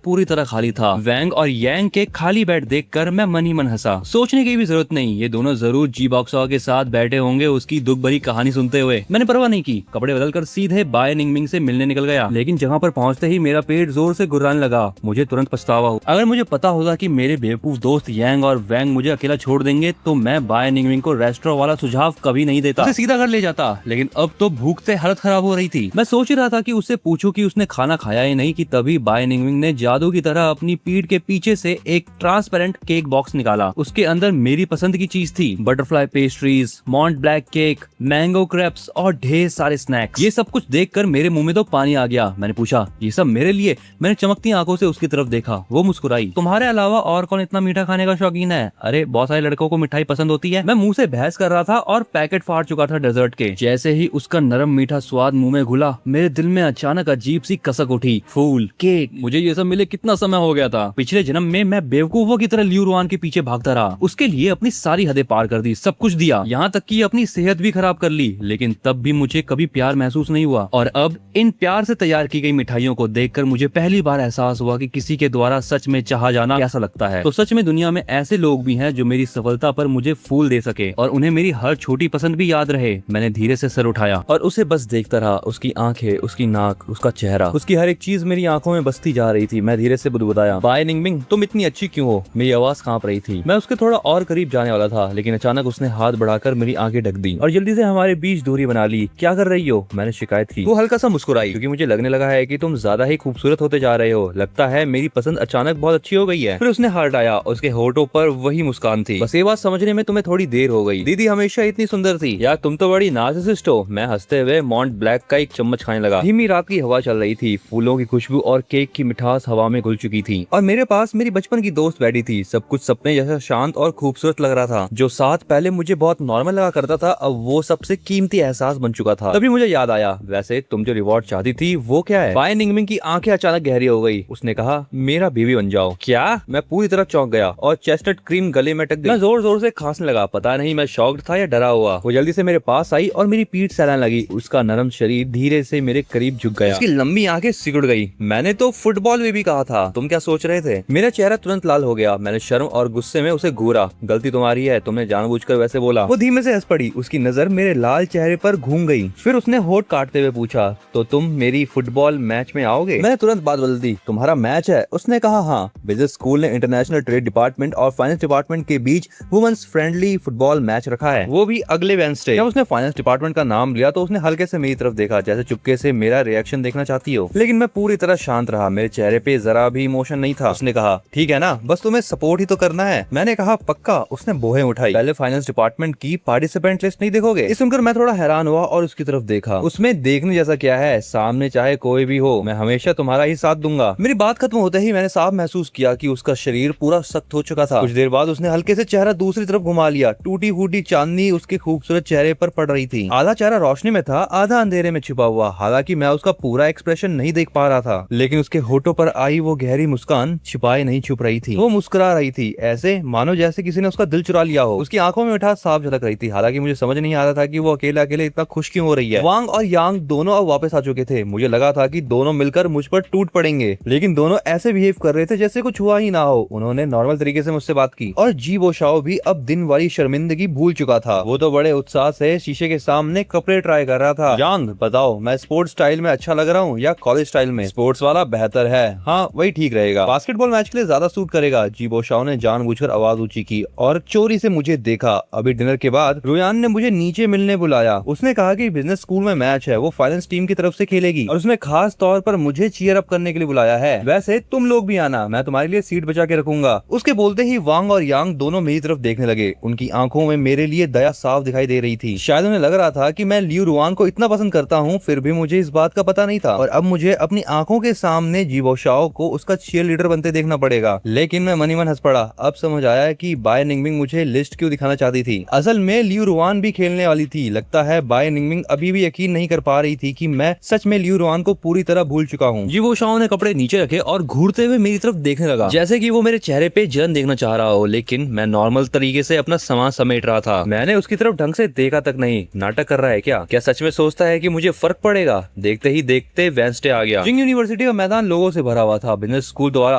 पूरी तरह खाली था। वैंग और यांग के खाली बेड देखकर मैं मन ही मन हंसा। सोचने की भी जरूरत नहीं, ये दोनों जरूर जी बॉक्सर के साथ बैठे होंगे उसकी दुख भरी कहानी सुनते हुए। मैंने परवाह नहीं की, कपड़े बदलकर सीधे बाय निंगमिंग से मिलने निकल गया। लेकिन जहाँ पर पहुँचते ही मेरा पेट जोर से गुर्राने लगा। मुझे तुरंत पछतावा हुआ। अगर मुझे पता होगा कि मेरे बेवकूफ दोस्त यांग और वैंग मुझे अकेला छोड़ देंगे तो मैं बाय निंगमिंग को रेस्टोरेंट वाला सुझाव कभी नहीं देता, उसे सीधा घर ले जाता। लेकिन अब तो भूख से हालत खराब हो रही थी। मैं सोच ही रहा था कि उससे पूछूं कि उसने खाना खाया ही नहीं कि तभी बाय निंगमिंग ने जादू की तरह अपनी पीठ के पीछे से एक ट्रांसपेरेंट केक बॉक्स निकाला। उसके अंदर मेरी पसंद की चीज थी, butterfly pastries, Mont black cake, mango crepes और ढेर सारे स्नैक्स। ये सब कुछ देखकर मेरे मुंह में तो पानी आ गया। मैंने पूछा, ये सब मेरे लिए? मैंने चमकती आंखों से उसकी तरफ देखा। वो मुस्कुराई। तुम्हारे अलावा और कौन इतना मीठा खाने का शौकीन है? अरे बहुत सारे लड़कों को मिठाई पसंद होती है। मैं मुंह से बहस कर रहा था और पैकेट फाड़ चुका था डेजर्ट के। जैसे ही उसका नरम मीठा स्वाद मुंह में घुला, मेरे दिल में अचानक अजीब सी कसक उठी। फूल, केक, मुझे ये सब मिले कितना समय हो गया था। पिछले जन्म में मैं बेवकूफों की तरह लियू रुआन के पीछे भागता रहा। उसके लिए अपनी सारी हदें पार कर दी, सब कुछ दिया, यहाँ तक कि अपनी सेहत भी खराब कर ली। लेकिन तब भी मुझे कभी प्यार महसूस नहीं हुआ। और अब इन प्यार से तैयार की गई मिठाइयों को देखकर मुझे पहली बार एहसास हुआ कि किसी के द्वारा सच में चाहा जाना कैसा लगता है। तो सच में दुनिया में ऐसे लोग भी हैं जो मेरी सफलता पर मुझे फूल दे सके और उन्हें मेरी हर छोटी पसंद भी याद रहे। मैंने धीरे से सर उठाया और उसे बस देखता रहा। उसकी आंखें, उसकी नाक, उसका चेहरा, उसकी हर एक चीज मेरी आंखों में बसती जा रही थी। मैं धीरे से बुदबुदाया, बाय निंगमिंग तुम इतनी अच्छी क्यों हो? मेरी आवाज कांप रही थी। मैं उसके थोड़ा और करीब जाने वाला था, लेकिन अचानक उसने हाथ बढ़ाकर मेरी आंखें ढक दी और जल्दी से हमारे बीच दूरी बना ली। क्या कर रही हो? मैंने शिकायत की। वो हल्का सा मुस्कुराई, क्योंकि मुझे लगने लगा है कि तुम ज्यादा ही खूबसूरत होते जा रहे हो। लगता है मेरी पसंद अचानक बहुत अच्छी हो गई है। फिर उसने हाथ हटाया, उसके होठों पर वही मुस्कान थी। बस ये बात समझने में तुम्हें थोड़ी देर हो गई। दीदी हमेशा इतनी सुंदर थी। यार तुम तो बड़ी नार्सिसिस्ट हो। मैं हंसते हुए मॉन्ट ब्लैक का एक चम्मच खाने लगा। धीमी रात की हवा चल रही थी। फूलों की खुशबू और केक की मिठास हवा में घुल चुकी थी और मेरे पास मेरी बचपन की दोस्त बैठी थी। सब कुछ सपने जैसा शांत और खूबसूरत लग रहा था। जो साथ पहले मुझे बहुत नॉर्मल लगा करता था, अब वो सबसे कीमती एहसास बन चुका था। तभी मुझे याद आया, वैसे तुम जो रिवॉर्ड चाहती थी वो क्या है? बाय निंगमिंग की आंखें अचानक गहरी हो गई। उसने कहा, मेरा बीवी बन जाओ। क्या? मैं पूरी तरह चौंक गया और चेस्टनट क्रीम गले में अटक गई। मैं जोर जोर से खांसने लगा। पता नहीं मैं शॉक्ड था या डरा हुआ। वो जल्दी से मेरे पास आई और मेरी पीठ सहलाने लगी। उसका नरम शरीर धीरे से मेरे करीब झुक गया। उसकी लंबी आंखें सिकुड़ गई। मैंने तो फुटबॉल बेबी कहा था, तुम क्या सोच रहे थे? मेरा चेहरा तुरंत लाल हो गया। मैंने शर्म और गुस्से में उसे घूरा। गलती तुम्हारी है, तुमने जानबूझकर वैसे बोला। वो धीमे से हंस पड़ी। उसकी नजर मेरे लाल चेहरे पर घूम गई। फिर उसने होठ काटते हुए पूछा, तो तुम मेरी फुटबॉल मैच में आओगे? मैंने तुरंत बात बदल दी। तुम्हारा मैच है? उसने कहा, हाँ। बिजनेस स्कूल ने इंटरनेशनल ट्रेड डिपार्टमेंट और फाइनेंस डिपार्टमेंट के बीच वुमेन्स फ्रेंडली फुटबॉल मैच रखा है, वो भी अगले वेडनेसडे। जब उसने फाइनेंस डिपार्टमेंट का नाम लिया तो उसने हल्के से मेरी तरफ देखा, जैसे चुपके से मेरा रिएक्शन देखना चाहती हो। लेकिन मैं पूरी तरह शांत रहा। मेरे चेहरे पे जरा भी इमोशन नहीं था। उसने कहा, ठीक है ना, बस तुम्हें सपोर्ट ही तो करना है। मैंने कहा, पक्का। उसने बोहें उठाई। पहले फाइनेंस डिपार्टमेंट की पार्टिसिपेंट लिस्ट नहीं देखोगे? इस सुनकर मैं थोड़ा हैरान हुआ और उसकी तरफ देखा। उसमें देखने जैसा क्या है? सामने चाहे कोई भी हो, मैं हमेशा तुम्हारा ही साथ दूंगा। मेरी बात खत्म होते ही मैंने साफ महसूस किया कि उसका शरीर पूरा सख्त हो चुका था। कुछ देर बाद उसने हल्के से चेहरा दूसरी तरफ घुमा लिया। टूटी फूटी चांदनी उसके खूबसूरत चेहरे पर पड़ रही थी। आधा चेहरा रोशनी में था, आधा अंधेरे में छिपा हुआ। हालांकि मैं उसका पूरा एक्सप्रेशन नहीं देख पा रहा था, लेकिन उसके होठों पर आई वो गहरी मुस्कान छिपाए नहीं छुप रही थी। वो मुस्कुरा रही थी, ऐसे मानो जैसे किसी ने उसका दिल चुरा लिया हो। उसकी आंखों में मिठास साफ झलक रही थी। हालांकि मुझे समझ नहीं आ रहा था कि वो अकेले अकेले इतना खुश क्यों हो रही है। वांग और यांग दोनों अब वापस आ चुके थे। मुझे लगा था कि दोनों मिलकर मुझ पर टूट पड़ेंगे, लेकिन दोनों ऐसे बिहेव कर रहे थे जैसे कुछ हुआ ही ना हो। उन्होंने नॉर्मल तरीके से मुझसे बात की और जी वो शाओ भी अब दिन वाली शर्मिंदगी भूल भूल चुका था। वो तो बड़े उत्साह से शीशे के सामने कपड़े ट्राई कर रहा था। जान बताओ, मैं स्पोर्ट्स स्टाइल में अच्छा लग रहा हूँ या कॉलेज स्टाइल में? स्पोर्ट्स वाला बेहतर है। हाँ, वही ठीक रहेगा। बास्केटबॉल मैच के लिए ज्यादा सूट करेगा। जी बोशाओ ने जानबूझकर आवाज ऊंची की और चोरी से मुझे देखा। अभी डिनर के बाद रुयान ने मुझे नीचे मिलने बुलाया। उसने कहा कि बिजनेस स्कूल में मैच है, वो फाइनेंस टीम की तरफ से खेलेगी और उसने खास तौर पर मुझे चीयर अप करने के लिए बुलाया है। वैसे तुम लोग भी आना, मैं तुम्हारे लिए सीट बचा के रखूंगा। उसके बोलते ही वांग और यांग दोनों मेरी तरफ देखने लगे। उनकी आंखों में मेरे लिए दया साफ दिखाई दे रही थी। शायद उन्हें लग रहा था कि मैं लियू रुआन को इतना पसंद करता हूँ, फिर भी मुझे इस बात का पता नहीं था और अब मुझे अपनी आंखों के सामने जी बोशाओ को उसका चीयर लीडर बनते देखना पड़ेगा। लेकिन मैं मनी मन हंस पड़ा। अब समझ आया कि बाय निंगमिंग मुझे लिस्ट क्यों दिखाना चाहती थी। असल में लियू रुआन भी खेलने वाली थी। लगता है बाय निंगमिंग अभी भी यकीन नहीं कर पा रही थी कि मैं सच में लियू रुआन को पूरी तरह भूल चुका हूँ। जी बोशाओ ने कपड़े नीचे रखे और घूरते हुए मेरी तरफ देखने लगा, जैसे कि वो मेरे चेहरे पे जलन देखना चाह रहा हो। लेकिन मैं नॉर्मल तरीके से अपना सामान समेट रहा था। मैंने उसकी तरफ ढंग से देखा तक नहीं। नाटक कर रहा है क्या सच में सोचता है कि मुझे फर्क पड़ेगा? देखते ही देखते वेंसडे आ गया। जिंग यूनिवर्सिटी का मैदान लोगों से भरा हुआ था। बिजनेस स्कूल द्वारा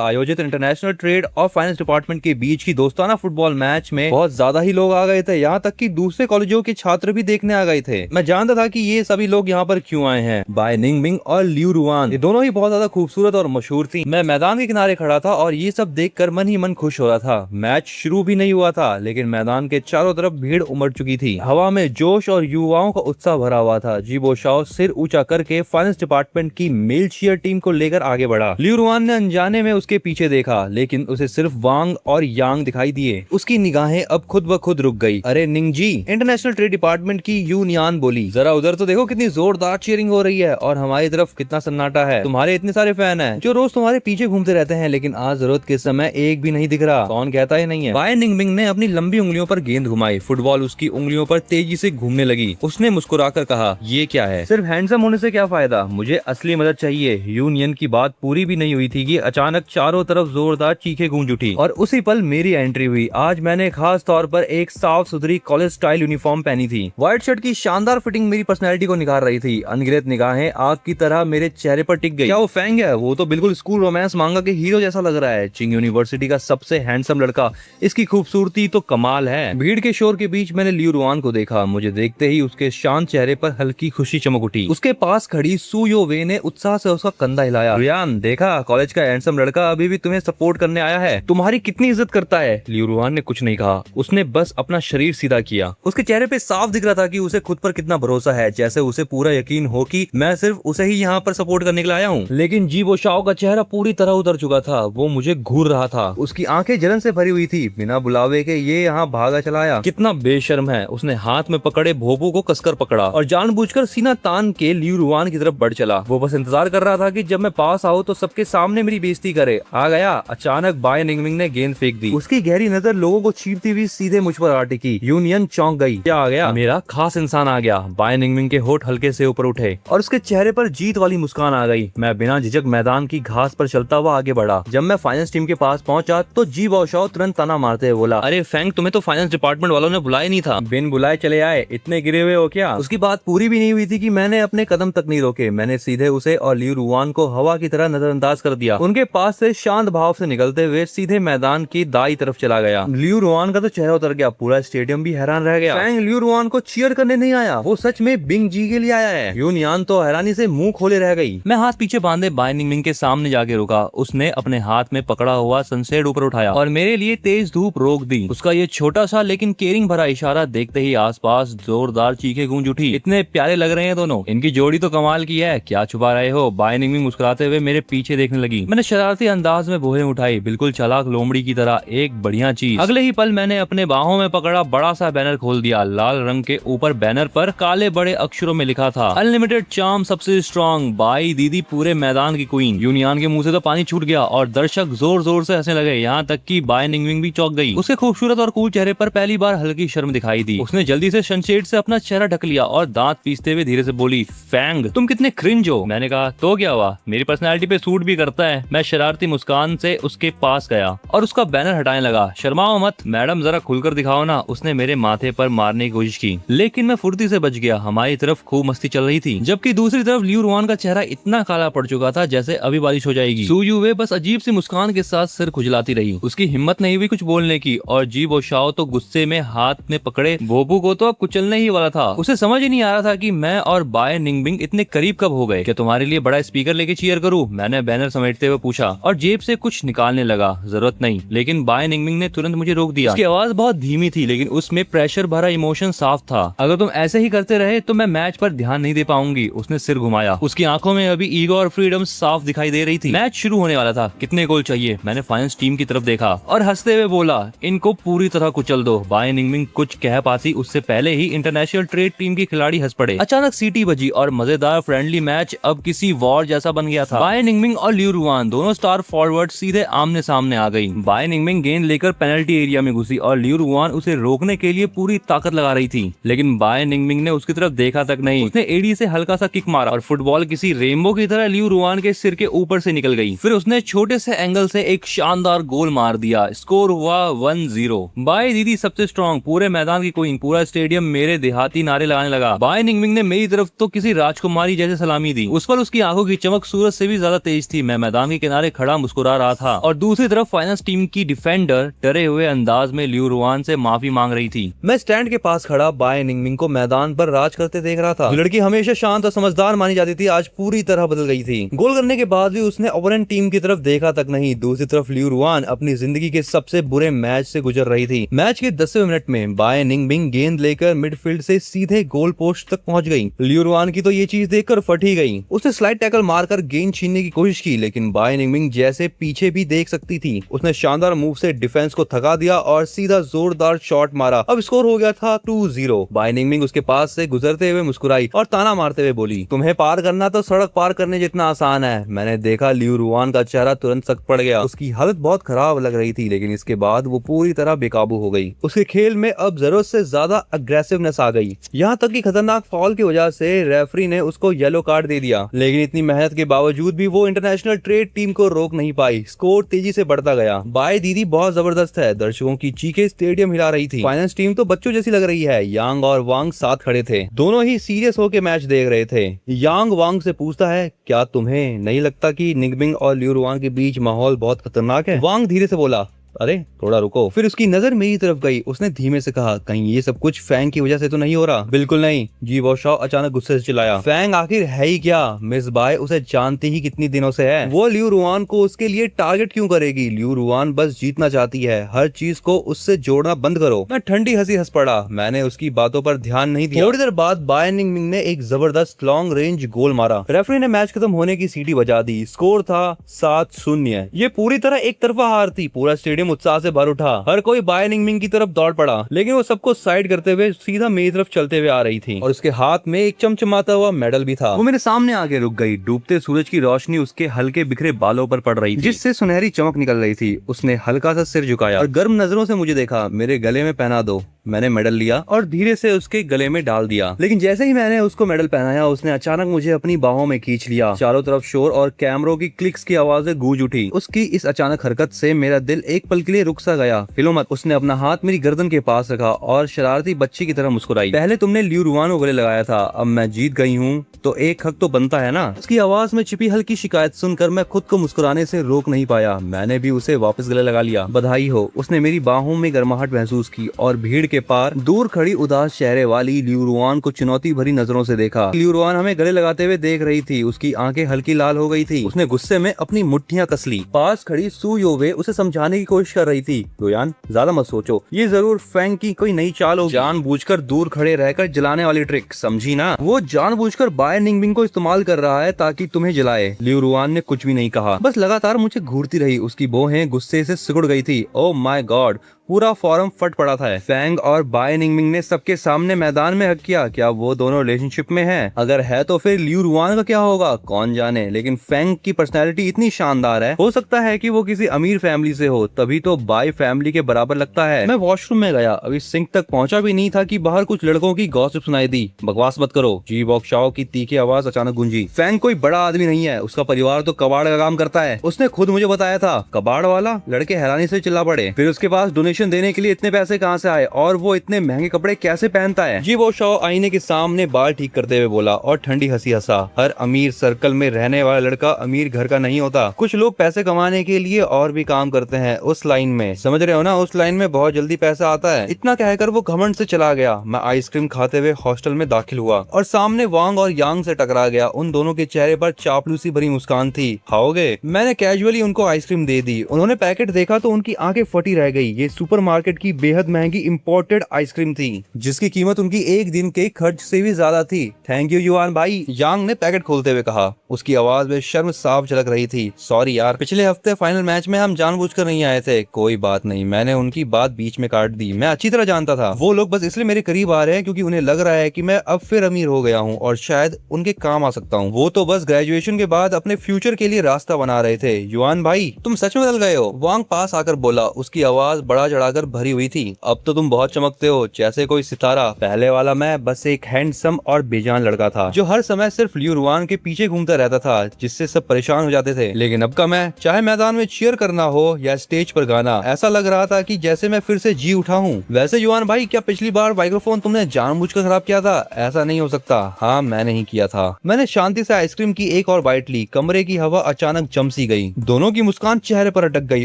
आयोजित इंटरनेशनल ट्रेड और फाइनेंस डिपार्टमेंट के बीच की दोस्ताना फुटबॉल मैच में बहुत ज्यादा ही लोग आ गए थे। यहाँ तक कि दूसरे कॉलेजों के छात्र भी देखने आ गए थे। मैं जानता था कि ये सभी लोग यहाँ पर क्यों आए हैं। बाय निंगमिंग और लियू रुआन, ये दोनों ही बहुत ज्यादा खूबसूरत और मशहूर थी। मैं मैदान के किनारे खड़ा था और ये सब देखकर मन ही मन खुश हो रहा था। मैच शुरू भी नहीं हुआ था, लेकिन मैदान के चारों तरफ भीड़ उमड़ चुकी थी। हवा में जोश और युवाओं का उत्साह भरा हुआ था। जी बोशाओ सिर ऊंचा करके फाइनेंस डिपार्टमेंट की मेल चीयर टीम को लेकर आगे बढ़ा। लियू रुआन ने अनजाने में उसके पीछे देखा, लेकिन उसे सिर्फ वांग और यांग दिखाई दिए। उसकी निगाहें अब खुद ब खुद रुक गई। अरे निंग जी, इंटरनेशनल ट्रेड डिपार्टमेंट की यूनियन बोली, जरा उधर तो देखो कितनी जोरदार चीयरिंग हो रही है और हमारी तरफ कितना सन्नाटा है। तुम्हारे इतने सारे फैन हैं जो रोज तुम्हारे पीछे घूमते रहते हैं, लेकिन आज जरूरत के समय एक भी नहीं दिख रहा। कौन कहता है नहीं है? बाय निंगमिंग ने अपनी लंबी उंगलियों पर गेंद घुमाई। फुटबॉल उसकी उंगलियों पर तेजी से घूमने लगी। उसने मुस्कुराकर कहा, ये क्या है? सिर्फ हैंडसम होने से क्या फायदा? मुझे असली मदद चाहिए। यूनियन की बात पूरी भी नहीं हुई थी कि अचानक चारों तरफ जोरदार चीखें गूंज उठी और उसी पल मेरी एंट्री हुई। आज मैंने खास तौर पर एक साफ सुथरी कॉलेज स्टाइल यूनिफॉर्म पहनी थी। व्हाइट शर्ट की शानदार फिटिंग मेरी पर्सनैलिटी को निखार रही थी। अनगिनत निगाहें आग की तरह मेरे चेहरे पर टिक गई। क्या वो फैंग है? वो तो बिल्कुल स्कूल रोमांस मांगा के हीरो जैसा लग रहा है। चिंग यूनिवर्सिटी का सबसे हैंडसम लड़का, इसकी खूबसूरती तो कमाल है। भीड़ के शोर के बीच मैंने लियू रुआन को देखा। मुझे देखते ही उसके शांत चेहरे पर हल्की खुशी चमक उठी। उसके पास खड़ी सू यो वे ने उत्साह से उसका कंधा हिलाया। रुयान, देखा कॉलेज का हैंडसम लड़का अभी भी तुम्हें सपोर्ट करने आया है। तुम्हारी कितनी इज्जत करता है। लियू रुआन ने कुछ नहीं कहा। उसने बस अपना शरीर सीधा किया। उसके चेहरे पे साफ दिख रहा था कि उसे खुद पर कितना भरोसा है, जैसे उसे पूरा यकीन हो कि मैं सिर्फ उसे ही यहाँ पर सपोर्ट करने के लिए आया हूँ। लेकिन जी बोशाओ का चेहरा पूरी तरह उतर चुका था। वो मुझे घूर रहा था। उसकी आंखें जलन से भरी हुई थी। बिना बुलावे के ये यहाँ भागा चला आया। कितना बेशर्म है। उसने हाथ में पकड़े भोपू को कसकर पकड़ा और जानबूझकर सीना तान के लियू रुआन की तरफ बढ़ चला। वो बस इंतजार कर रहा था कि जब मैं पास आऊँ तो सबके सामने मेरी बेइज्जती करे। आ गया। अचानक बाय निंगमिंग ने गेंद फेंक दी। उसकी गहरी नजर लोगों को छीपती हुई सीधे मुझ पर आ टिकी। यूनियन चौंक गई। क्या आ गया? मेरा खास इंसान आ गया। बाय निंगमिंग के होठ हल्के से ऊपर उठे और उसके चेहरे पर जीत वाली मुस्कान आ गई। मैं बिना झिझक मैदान की घास पर चलता हुआ आगे बढ़ा। जब मैं फाइनेंस टीम के पास पहुंचा तो जी बोशाओ तुरंत ताना मारते हुए बोला, अरे फैंग, तुम्हें तो फाइनेंस डिपार्टमेंट वालों ने बुलाया नहीं था। बिन बुलाए चले आए। इतने गिरे हुए हो क्या? उसकी बात पूरी भी नहीं हुई थी कि मैंने अपने कदम तक नहीं रोके। मैंने सीधे उसे और लियू रुआन को हवा की तरह नजरअंदाज कर दिया। उनके पास से शांत भाव से निकलते हुए सीधे मैदान की दाई तरफ चला गया। लियू रुआन का तो चेहरा उतर गया। पूरा स्टेडियम भी हैरान रह गया। फैंग लियू रुआन को चीयर करने नहीं आया, वो सच में बिंग जी के लिए आया है। यूनियन तो हैरानी से मुंह खोले रह गई। मैं हाथ पीछे बांधे बाय निंगमिंग के सामने जाके रुका। उसने अपने हाथ में पकड़ा हुआ सनसेट ऊपर उठाया और मेरे लिए तेज धूप रोक दी। उसका ये छोटा सा लेकिन केयरिंग भरा इशारा देखते ही आसपास जोरदार चीखें गूंज उठी। इतने प्यारे लग रहे हैं दोनों। इनकी जोड़ी तो कमाल की है। क्या छुपा रहे हो? बाय निंगमिंग मुस्कुराते हुए मेरे पीछे देखने लगी। मैंने शरारती अंदाज में बोहें उठाई, बिल्कुल चालाक लोमड़ी की तरह। एक बढ़िया चीज। अगले ही पल मैंने अपने बाहों में पकड़ा बड़ा सा बैनर खोल दिया। लाल रंग के ऊपर बैनर पर काले बड़े अक्षरों में लिखा था, अनलिमिटेड चार्म सबसे स्ट्रॉन्ग, बाई दीदी पूरे मैदान की क्वीन। यूनियन के मुंह से तो पानी छूट गया और दर्शक जोर जोर से हंसने लगे। यहाँ तक कि बाय निंगमिंग भी चौंक गई। उसके खूबसूरत और कूल चेहरे पर पहली बार हल्की शर्म दिखाई दी। उसने जल्दी से सनशेड से अपना चेहरा ढक लिया और दांत पीसते हुए धीरे से बोली, फैंग, तुम कितने क्रिंज हो। मैंने कहा, तो क्या हुआ? मेरी पर्सनैलिटी पे सूट भी करता है। मैं शरारती मुस्कान से उसके पास गया और उसका बैनर हटाने लगा। शर्माओ मत मैडम, जरा खुलकर दिखाओ ना। उसने मेरे माथे पर मारने की कोशिश की, लेकिन मैं फुर्ती से बच गया। हमारी तरफ खूब मस्ती चल रही थी, जबकि दूसरी तरफ लियू रुआन का चेहरा इतना काला पड़ चुका था जैसे अभी बारिश हो जाएगी। सू यू वे बस अजीब सी मुस्कान के साथ सिर खुजलाती रही। उसकी हिम्मत नहीं हुई कुछ बोलने की और जी बोशाओ तो गुस्से में हाथ में पकड़े बोबू को तो अब कुचलने ही वाला था। उसे समझ ही नहीं आ रहा था कि मैं और बाय निंगबिंग इतने करीब कब हो गए। क्या तुम्हारे लिए बड़ा स्पीकर लेके चीयर करूं? मैंने बैनर समेटते हुए पूछा और जेब से कुछ निकालने लगा। जरूरत नहीं, लेकिन बाय निंगबिंग ने तुरंत मुझे रोक दिया। उसकी आवाज बहुत धीमी थी लेकिन उसमें प्रेशर भरा इमोशन साफ था। अगर तुम ऐसे ही करते रहे तो मैं मैच पर ध्यान नहीं दे पाऊंगी। उसने सिर घुमाया। उसकी आंखों में अभी ईगो और फ्रीडम साफ दिखाई दे रही थी। मैच शुरू होने वाला था। कितने गोल चाहिए? मैंने फाइनेंस टीम की तरफ देखा और हंसते हुए बोला, इनको पूरी तरह कुचल दो। बाय निंगबिंग कुछ कह पाती उससे पहले ही इंटरनेशनल ट्रेड टीम के खिलाड़ी हंस पड़े। अचानक सीटी बजी और मजेदार फ्रेंडली मैच अब किसी वॉर जैसा बन गया था। बाय निंगबिंग और लियू रुआन दोनों स्टार फॉरवर्ड सीधे आमने सामने आ गई। बाय निंगबिंग गेंद लेकर पेनल्टी एरिया में घुसी और लियू रुआन उसे रोकने के लिए पूरी ताकत लगा रही थी, लेकिन बाय निंगबिंग ने उसकी तरफ देखा तक नहीं। उसने एडी से हल्का सा किक मारा और फुटबॉल किसी रेनबो की तरह लियू रुआन के सिर के ऊपर से निकल गई। फिर उसने छोटे से एंगल से एक शानदार गोल मार दिया। स्कोर हुआ 1-0। बाय दीदी सबसे स्ट्रॉन्ग, पूरे मैदान की क्वीन। पूरा स्टेडियम मेरे देहाती नारे लगाने लगा। बाय निंगबिंग ने मेरी तरफ तो किसी राजकुमारी जैसे सलामी दी। उस पर उसकी आंखों की चमक सूरज से भी ज्यादा तेज थी। मैं मैदान के किनारे खड़ा मुस्कुरा रहा था और दूसरी तरफ फाइनेंस टीम की डिफेंडर डरे हुए अंदाज में लियू रुआन से माफी मांग रही थी। मैं स्टैंड के पास खड़ा बाय निंगबिंग को मैदान पर राज करते देख रहा था। लड़की हमेशा शांत और समझदार मानी जाती थी, आज पूरी तरह बदल गई थी। गोल करने के बाद भी उसने ओपोनेंट टीम की तरफ देखा तक नहीं। दूसरी तरफ लियू रुआन अपनी जिंदगी के सबसे बुरे मैच से गुजर रही थी। मैच के 10वें मिनट में बाय निंगबिंग गेंद लेकर मिडफील्ड से सीधे गोल पोस्ट तक पहुंच गई। लियू रुआन की तो ये चीज देखकर फट ही गई। उसने स्लाइड टैकल मारकर गेंद छीनने की कोशिश की, लेकिन बाय निंगबिंग जैसे पीछे भी देख सकती थी। उसने शानदार मूव से डिफेंस को थका दिया और सीधा जोरदार शॉट मारा। अब स्कोर हो गया था 2-0। बाय निंगबिंग उसके पास से गुजरते हुए मुस्कुराई और ताना मारते हुए बोली, तुम्हें पार करना तो सड़क पार करने जितना आसान है। मैंने देखा लियू रुआन का चेहरा तुरंत सख्त पड़ गया। उसकी हालत बहुत खराब लग रही थी, लेकिन इसके बाद वो पूरी तरह बेकाबू हो गई। उसके खेल में अब जरूरत से ज्यादा अग्रेसिवनेस आ गई, यहाँ तक कि खतरनाक फॉल की वजह से रेफरी ने उसको येलो कार्ड दे दिया। लेकिन इतनी मेहनत के बावजूद भी वो इंटरनेशनल ट्रेड टीम को रोक नहीं पाई। स्कोर तेजी से बढ़ता गया। बाय दीदी बहुत जबरदस्त है। दर्शकों की चीखें स्टेडियम हिला रही थी। फाइनेंस टीम तो बच्चों जैसी लग रही है। यांग और वांग साथ खड़े थे, दोनों ही सीरियस होकर मैच देख रहे थे। यांग वांग से पूछता है, क्या तुम्हें नहीं लगता कि निंगबिंग और लियू रुआन के बीच माहौल बहुत खतरनाक है? वांग धीरे से बोला, अरे थोड़ा रुको। फिर उसकी नजर मेरी तरफ गई। उसने धीमे से कहा, कहीं ये सब कुछ फैंग की वजह से तो नहीं हो रहा? बिल्कुल नहीं, जी वो शॉ अचानक गुस्से से चिल्लाया। फैंग आखिर है ही क्या? मिस बाय उसे जानती ही कितनी दिनों से है। वो लियू रुआन को उसके लिए टारगेट क्यों करेगी? लियू रुआन बस जीतना चाहती है। हर चीज को उससे जोड़ना बंद करो। मैं ठंडी हंसी हंस पड़ा। मैंने उसकी बातों पर ध्यान नहीं दिया। थोड़ी देर बाद बाय निंगबिंग ने एक जबरदस्त लॉन्ग रेंज गोल मारा। रेफरी ने मैच खत्म होने की सीटी बजा दी। स्कोर था 7-0। ये पूरी तरह एक तरफा हार थी। पूरा स्टेडियम उत्साह से भर उठा। हर कोई बाय निंगबिंग की तरफ दौड़ पड़ा, लेकिन वो सबको साइड करते हुए सीधा मेरी तरफ चलते हुए आ रही थी और उसके हाथ में एक चमचमाता हुआ मेडल भी था। वो मेरे सामने आके रुक गई। डूबते सूरज की रोशनी उसके हल्के बिखरे बालों पर पड़ रही थी, जिससे सुनहरी चमक निकल रही थी। उसने हल्का सा सिर झुकाया और गर्म नजरों से मुझे देखा। मेरे गले में पहना दो। मैंने मेडल लिया और धीरे से उसके गले में डाल दिया। लेकिन जैसे ही मैंने उसको मेडल पहनाया, उसने अचानक मुझे अपनी बाहों में खींच लिया। चारों तरफ शोर और कैमरों की क्लिक्स की आवाजें गूंज उठी। उसकी इस अचानक हरकत से मेरा दिल एक पल के लिए रुक सा गया। फिलो मत। उसने अपना हाथ मेरी गर्दन के पास रखा और शरारती बच्ची की तरह मुस्कुराई। पहले तुमने लियू रुआन को गले लगाया था, अब मैं जीत गई हूँ तो एक हक तो बनता है ना। उसकी आवाज में छिपी हल्की शिकायत सुनकर मैं खुद को मुस्कुराने से रोक नहीं पाया। मैंने भी उसे वापस गले लगा लिया। बधाई हो। उसने मेरी बाहों में गर्माहट महसूस की और भीड़ के पार दूर खड़ी उदास चेहरे वाली लियू रुआन को चुनौती भरी नजरों से देखा। लियू रुआन हमें गले लगाते हुए देख रही थी। उसकी आंखें हल्की लाल हो गई थी। उसने गुस्से में अपनी मुट्ठियां कस ली। पास खड़ी सू योवे उसे समझाने की कोशिश कर रही थी। रुयान, ज्यादा मत सोचो, ये जरूर फैंग की कोई नई चाल हो। जानबूझकर दूर खड़े रहकर जलाने वाली ट्रिक, समझी ना? वो जानबूझकर बाय निंगबिंग को इस्तेमाल कर रहा है ताकि तुम्हें जलाए। लियू रुआन ने कुछ भी नहीं कहा, बस लगातार मुझे घूरती रही। उसकी भौहें गुस्से से सिकुड़ गई थी। ओह माय गॉड, पूरा फॉरम फट पड़ा था। फैंग और बाय निंगबिंग ने सबके सामने मैदान में हक किया। क्या वो दोनों रिलेशनशिप में हैं? अगर है तो फिर लियू रुआन का क्या होगा कौन जाने। लेकिन फैंग की पर्सनैलिटी इतनी शानदार है, हो सकता है कि वो किसी अमीर फैमिली से हो, तभी तो बाय फैमिली के बराबर लगता है। मैं वॉशरूम में गया, अभी सिंक तक पहुंचा भी नहीं था कि बाहर कुछ लड़कों की गॉसिप सुनाई दी। बकवास मत करो, जी वॉक शाओ की तीखी आवाज अचानक गूंजी। फैंग कोई बड़ा आदमी नहीं है, उसका परिवार तो कबाड़ का काम करता है। उसने खुद मुझे बताया था। कबाड़ वाला? लड़के हैरानी से चिल्ला पड़े। फिर उसके पास डोनेशन डोनेशन देने के लिए इतने पैसे कहाँ से आए और वो इतने महंगे कपड़े कैसे पहनता है? जी वो शौ आईने के सामने बाल ठीक करते हुए बोला और ठंडी हंसी हंसा। हर अमीर सर्कल में रहने वाला लड़का अमीर घर का नहीं होता। कुछ लोग पैसे कमाने के लिए और भी काम करते हैं उस लाइन में, समझ रहे हो ना? उस लाइन में बहुत जल्दी पैसा आता है। इतना कहकर वो घमंड से चला गया। मैं आइसक्रीम खाते हुए हॉस्टल में दाखिल हुआ और सामने वांग और यांग से टकरा गया। उन दोनों के चेहरे पर चापलूसी भरी मुस्कान थी। खाओगे? मैंने कैजुअली उनको आइसक्रीम दे दी। उन्होंने पैकेट देखा तो उनकी आंखें फटी रह गई। ये सुपरमार्केट की बेहद महंगी इंपोर्टेड आइसक्रीम थी जिसकी कीमत उनकी एक दिन के खर्च से भी ज्यादा थी। थैंक यू युआन भाई, यांग ने पैकेट खोलते हुए कहा। उसकी आवाज में शर्म साफ झलक रही थी। सॉरी यार, पिछले हफ्ते फाइनल मैच में हम जानबूझकर नहीं आए थे। कोई बात नहीं, मैंने उनकी बात बीच में काट दी। मैं अच्छी तरह जानता था वो लोग बस इसलिए मेरे करीब आ रहे हैं क्योंकि उन्हें लग रहा है कि मैं अब फिर अमीर हो गया हूँ और शायद उनके काम आ सकता हूँ। वो तो बस ग्रेजुएशन के बाद अपने फ्यूचर के लिए रास्ता बना रहे थे। युआन भाई, तुम सच में बदल गए हो, वांग पास आकर बोला। उसकी आवाज बड़ा चढ़ाकर भरी हुई थी। अब तो तुम बहुत चमकते हो, जैसे कोई सितारा। पहले वाला मैं बस एक हैंडसम और बेजान लड़का था जो हर समय सिर्फ लियू रुआन के पीछे घूमता रहता था, जिससे सब परेशान हो जाते थे। लेकिन अब का मैं, चाहे मैदान में चीयर करना हो या स्टेज पर गाना, ऐसा लग रहा था कि जैसे मैं फिर से जी उठा हूँ। वैसे युआन भाई, क्या पिछली बार माइक्रोफोन तुमने जानबूझकर खराब किया था? ऐसा नहीं हो सकता। हाँ, मैंने ही किया था। मैंने शांति से आइसक्रीम की एक और बाइट ली। कमरे की हवा अचानक जम सी गई। दोनों की मुस्कान चेहरे पर अटक गई।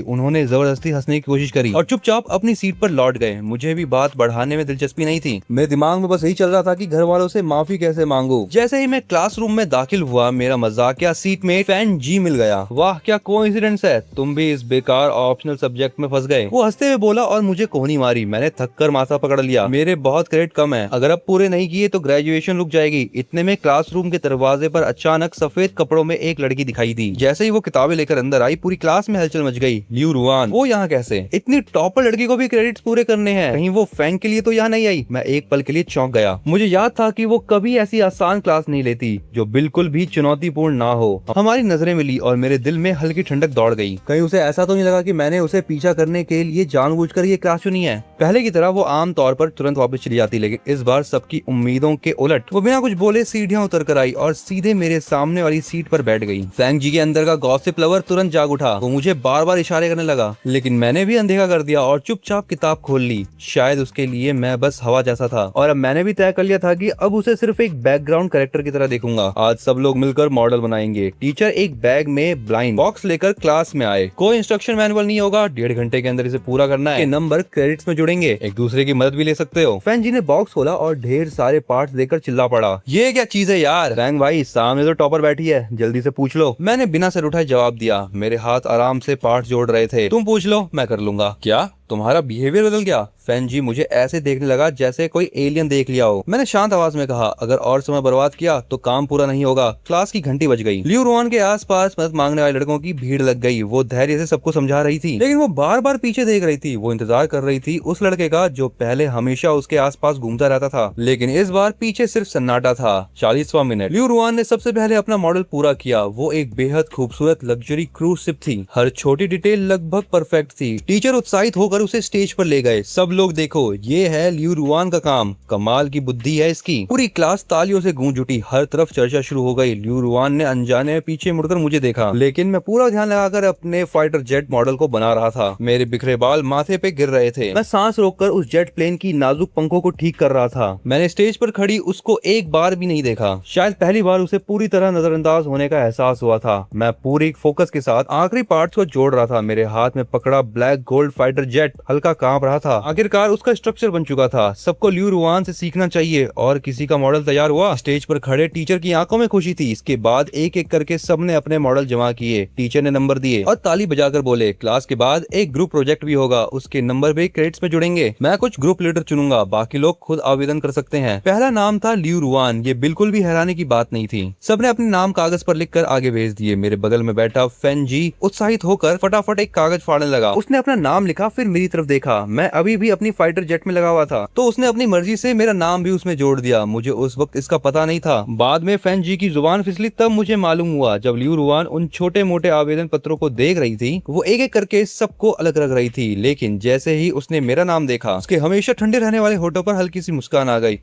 उन्होंने जबरदस्ती हंसने की कोशिश करी और चुपचाप अपनी सीट पर लौट गए। मुझे भी बात बढ़ाने में दिलचस्पी नहीं थी। मेरे दिमाग में बस यही चल रहा था कि घर वालों से माफी कैसे मांगू। जैसे ही मैं क्लासरूम में दाखिल हुआ, मेरा मजाकिया सीट में फैन जी मिल गया। वाह, क्या कोइंसिडेंस है, तुम भी इस बेकार ऑप्शनल सब्जेक्ट में फंस गए। वो हंसते हुए बोला और मुझे कोहनी मारी। मैंने थक कर माथा पकड़ लिया। मेरे बहुत क्रेडिट कम है, अगर अब पूरे नहीं किए तो ग्रेजुएशन रुक जाएगी। इतने में क्लासरूम के दरवाजे पर अचानक सफेद कपड़ों में एक लड़की दिखाई दी। जैसे ही वो किताबें लेकर अंदर आई, पूरी क्लास में हलचल मच गई। लियू रुआन, वो यहाँ कैसे? इतनी टॉपर लड़की को भी क्रेडिट्स पूरे करने हैं, कहीं वो फैन के लिए तो यहाँ नहीं आई? मैं एक पल के लिए चौंक गया। मुझे याद था कि वो कभी ऐसी आसान क्लास नहीं लेती जो बिल्कुल भी चुनौतीपूर्ण ना हो। हमारी नजरें मिली और मेरे दिल में हल्की ठंडक दौड़ गई। कहीं उसे ऐसा तो नहीं लगा कि मैंने उसे पीछा करने के लिए जानबूझकर ये क्लास चुनी है? पहले की तरह वो आम तौर पर तुरंत वापस चली जाती, लेकिन इस बार सबकी उम्मीदों के उलट वो बिना कुछ बोले सीढ़ियां उतर कर आई और सीधे मेरे सामने वाली सीट पर बैठ गई। फैंग जी के अंदर का गॉसिप लवर तुरंत जाग उठा। वो मुझे बार बार इशारे करने लगा, लेकिन मैंने भी अनदेखा कर दिया और चुपचाप किताब खोल ली। शायद उसके लिए मैं बस हवा जैसा था और अब मैंने भी तय कर लिया था कि अब उसे सिर्फ एक बैकग्राउंड कैरेक्टर की तरह देखूंगा। आज सब लोग मिलकर मॉडल बनाएंगे। टीचर एक बैग में ब्लाइंड बॉक्स लेकर क्लास में आए। कोई इंस्ट्रक्शन मैनुअल नहीं होगा, 1.5 घंटे के अंदर इसे पूरा करना है। नंबर क्रेडिट्स में जुड़ेंगे, एक दूसरे की मदद भी ले सकते हो। फैन जी ने बॉक्स खोला और ढेर सारे पार्ट्स देकर चिल्ला पड़ा, ये क्या चीज है यार? फैंग भाई, सामने तो टॉपर बैठी है, जल्दी से पूछ लो। मैंने बिना सिर उठाए जवाब दिया। मेरे हाथ आराम से पार्ट्स जोड़ रहे थे। तुम पूछ लो, मैं कर लूंगा। क्या तुम्हारा बिहेवियर बदल गया? फैन जी मुझे ऐसे देखने लगा जैसे कोई एलियन देख लिया हो। मैंने शांत आवाज में कहा, अगर और समय बर्बाद किया तो काम पूरा नहीं होगा। क्लास की घंटी बज गई। लियू रुआन के आसपास मदद मांगने वाले लड़कों की भीड़ लग गई। वो धैर्य से सबको समझा रही थी, लेकिन वो बार बार पीछे देख रही थी। वो इंतजार कर रही थी उस लड़के का जो पहले हमेशा उसके आसपास घूमता रहता था, लेकिन इस बार पीछे सिर्फ सन्नाटा था। 40वां मिनट। लियू रुआन ने सबसे पहले अपना मॉडल पूरा किया। वो एक बेहद खूबसूरत लग्जरी क्रूज शिप थी। हर छोटी डिटेल लगभग परफेक्ट थी। टीचर उत्साहित होकर उसे स्टेज पर ले गए। सब लोग देखो, ये है लियू रुआन का काम, कमाल की बुद्धि है इसकी। पूरी क्लास तालियों से गूंज उठी। हर तरफ चर्चा शुरू हो गई। लियू रुआन ने अनजाने में पीछे मुड़कर मुझे देखा, लेकिन मैं पूरा ध्यान लगाकर अपने फाइटर जेट मॉडल को बना रहा था। मेरे बिखरे बाल माथे पे गिर रहे थे। मैं सांस रोककर उस जेट प्लेन की नाजुक पंखों को ठीक कर रहा था। मैंने स्टेज पर खड़ी उसको एक बार भी नहीं देखा। शायद पहली बार उसे पूरी तरह नजरअंदाज होने का एहसास हुआ था। मैं पूरी फोकस के साथ आखिरी पार्ट्स को जोड़ रहा था। मेरे हाथ में पकड़ा ब्लैक गोल्ड फाइटर जेट हल्का कांप रहा था। आखिरकार उसका स्ट्रक्चर बन चुका था। सबको लियू रुआन से सीखना चाहिए। और किसी का मॉडल तैयार हुआ। स्टेज पर खड़े टीचर की आंखों में खुशी थी। इसके बाद एक एक करके सबने अपने मॉडल जमा किए। टीचर ने नंबर दिए और ताली बजाकर बोले, क्लास के बाद एक ग्रुप प्रोजेक्ट भी होगा, उसके नंबर भी क्रेडिट्स में जुड़ेंगे। मैं कुछ ग्रुप लीडर चुनूंगा, बाकी लोग खुद आवेदन कर सकते हैं। पहला नाम था लियू रुआन। ये बिल्कुल भी हैरानी की बात नहीं थी। सबने अपने नाम कागज पर लिखकर आगे भेज दिए। मेरे बगल में बैठा फैन जी उत्साहित होकर फटाफट एक कागज फाड़ने लगा। उसने अपना नाम लिखा, फिर मेरी तरफ देखा। मैं अभी भी अपनी फाइटर जेट में लगा हुआ था, तो उसने अपनी मर्जी से मेरा नाम भी उसमें जोड़ दिया। मुझे उस वक्त इसका पता नहीं था। बाद में फैन जी की जुबान फिसली, तब मुझे मालूम हुआ। जब लियू रुआन उन छोटे मोटे आवेदन पत्रों को देख रही थी, वो एक एक करके सबको अलग रख रही थी, लेकिन जैसे ही उसने मेरा नाम देखा, उसके हमेशा ठंडे रहने वाले होठों पर हल्की सी मुस्कान आ गई।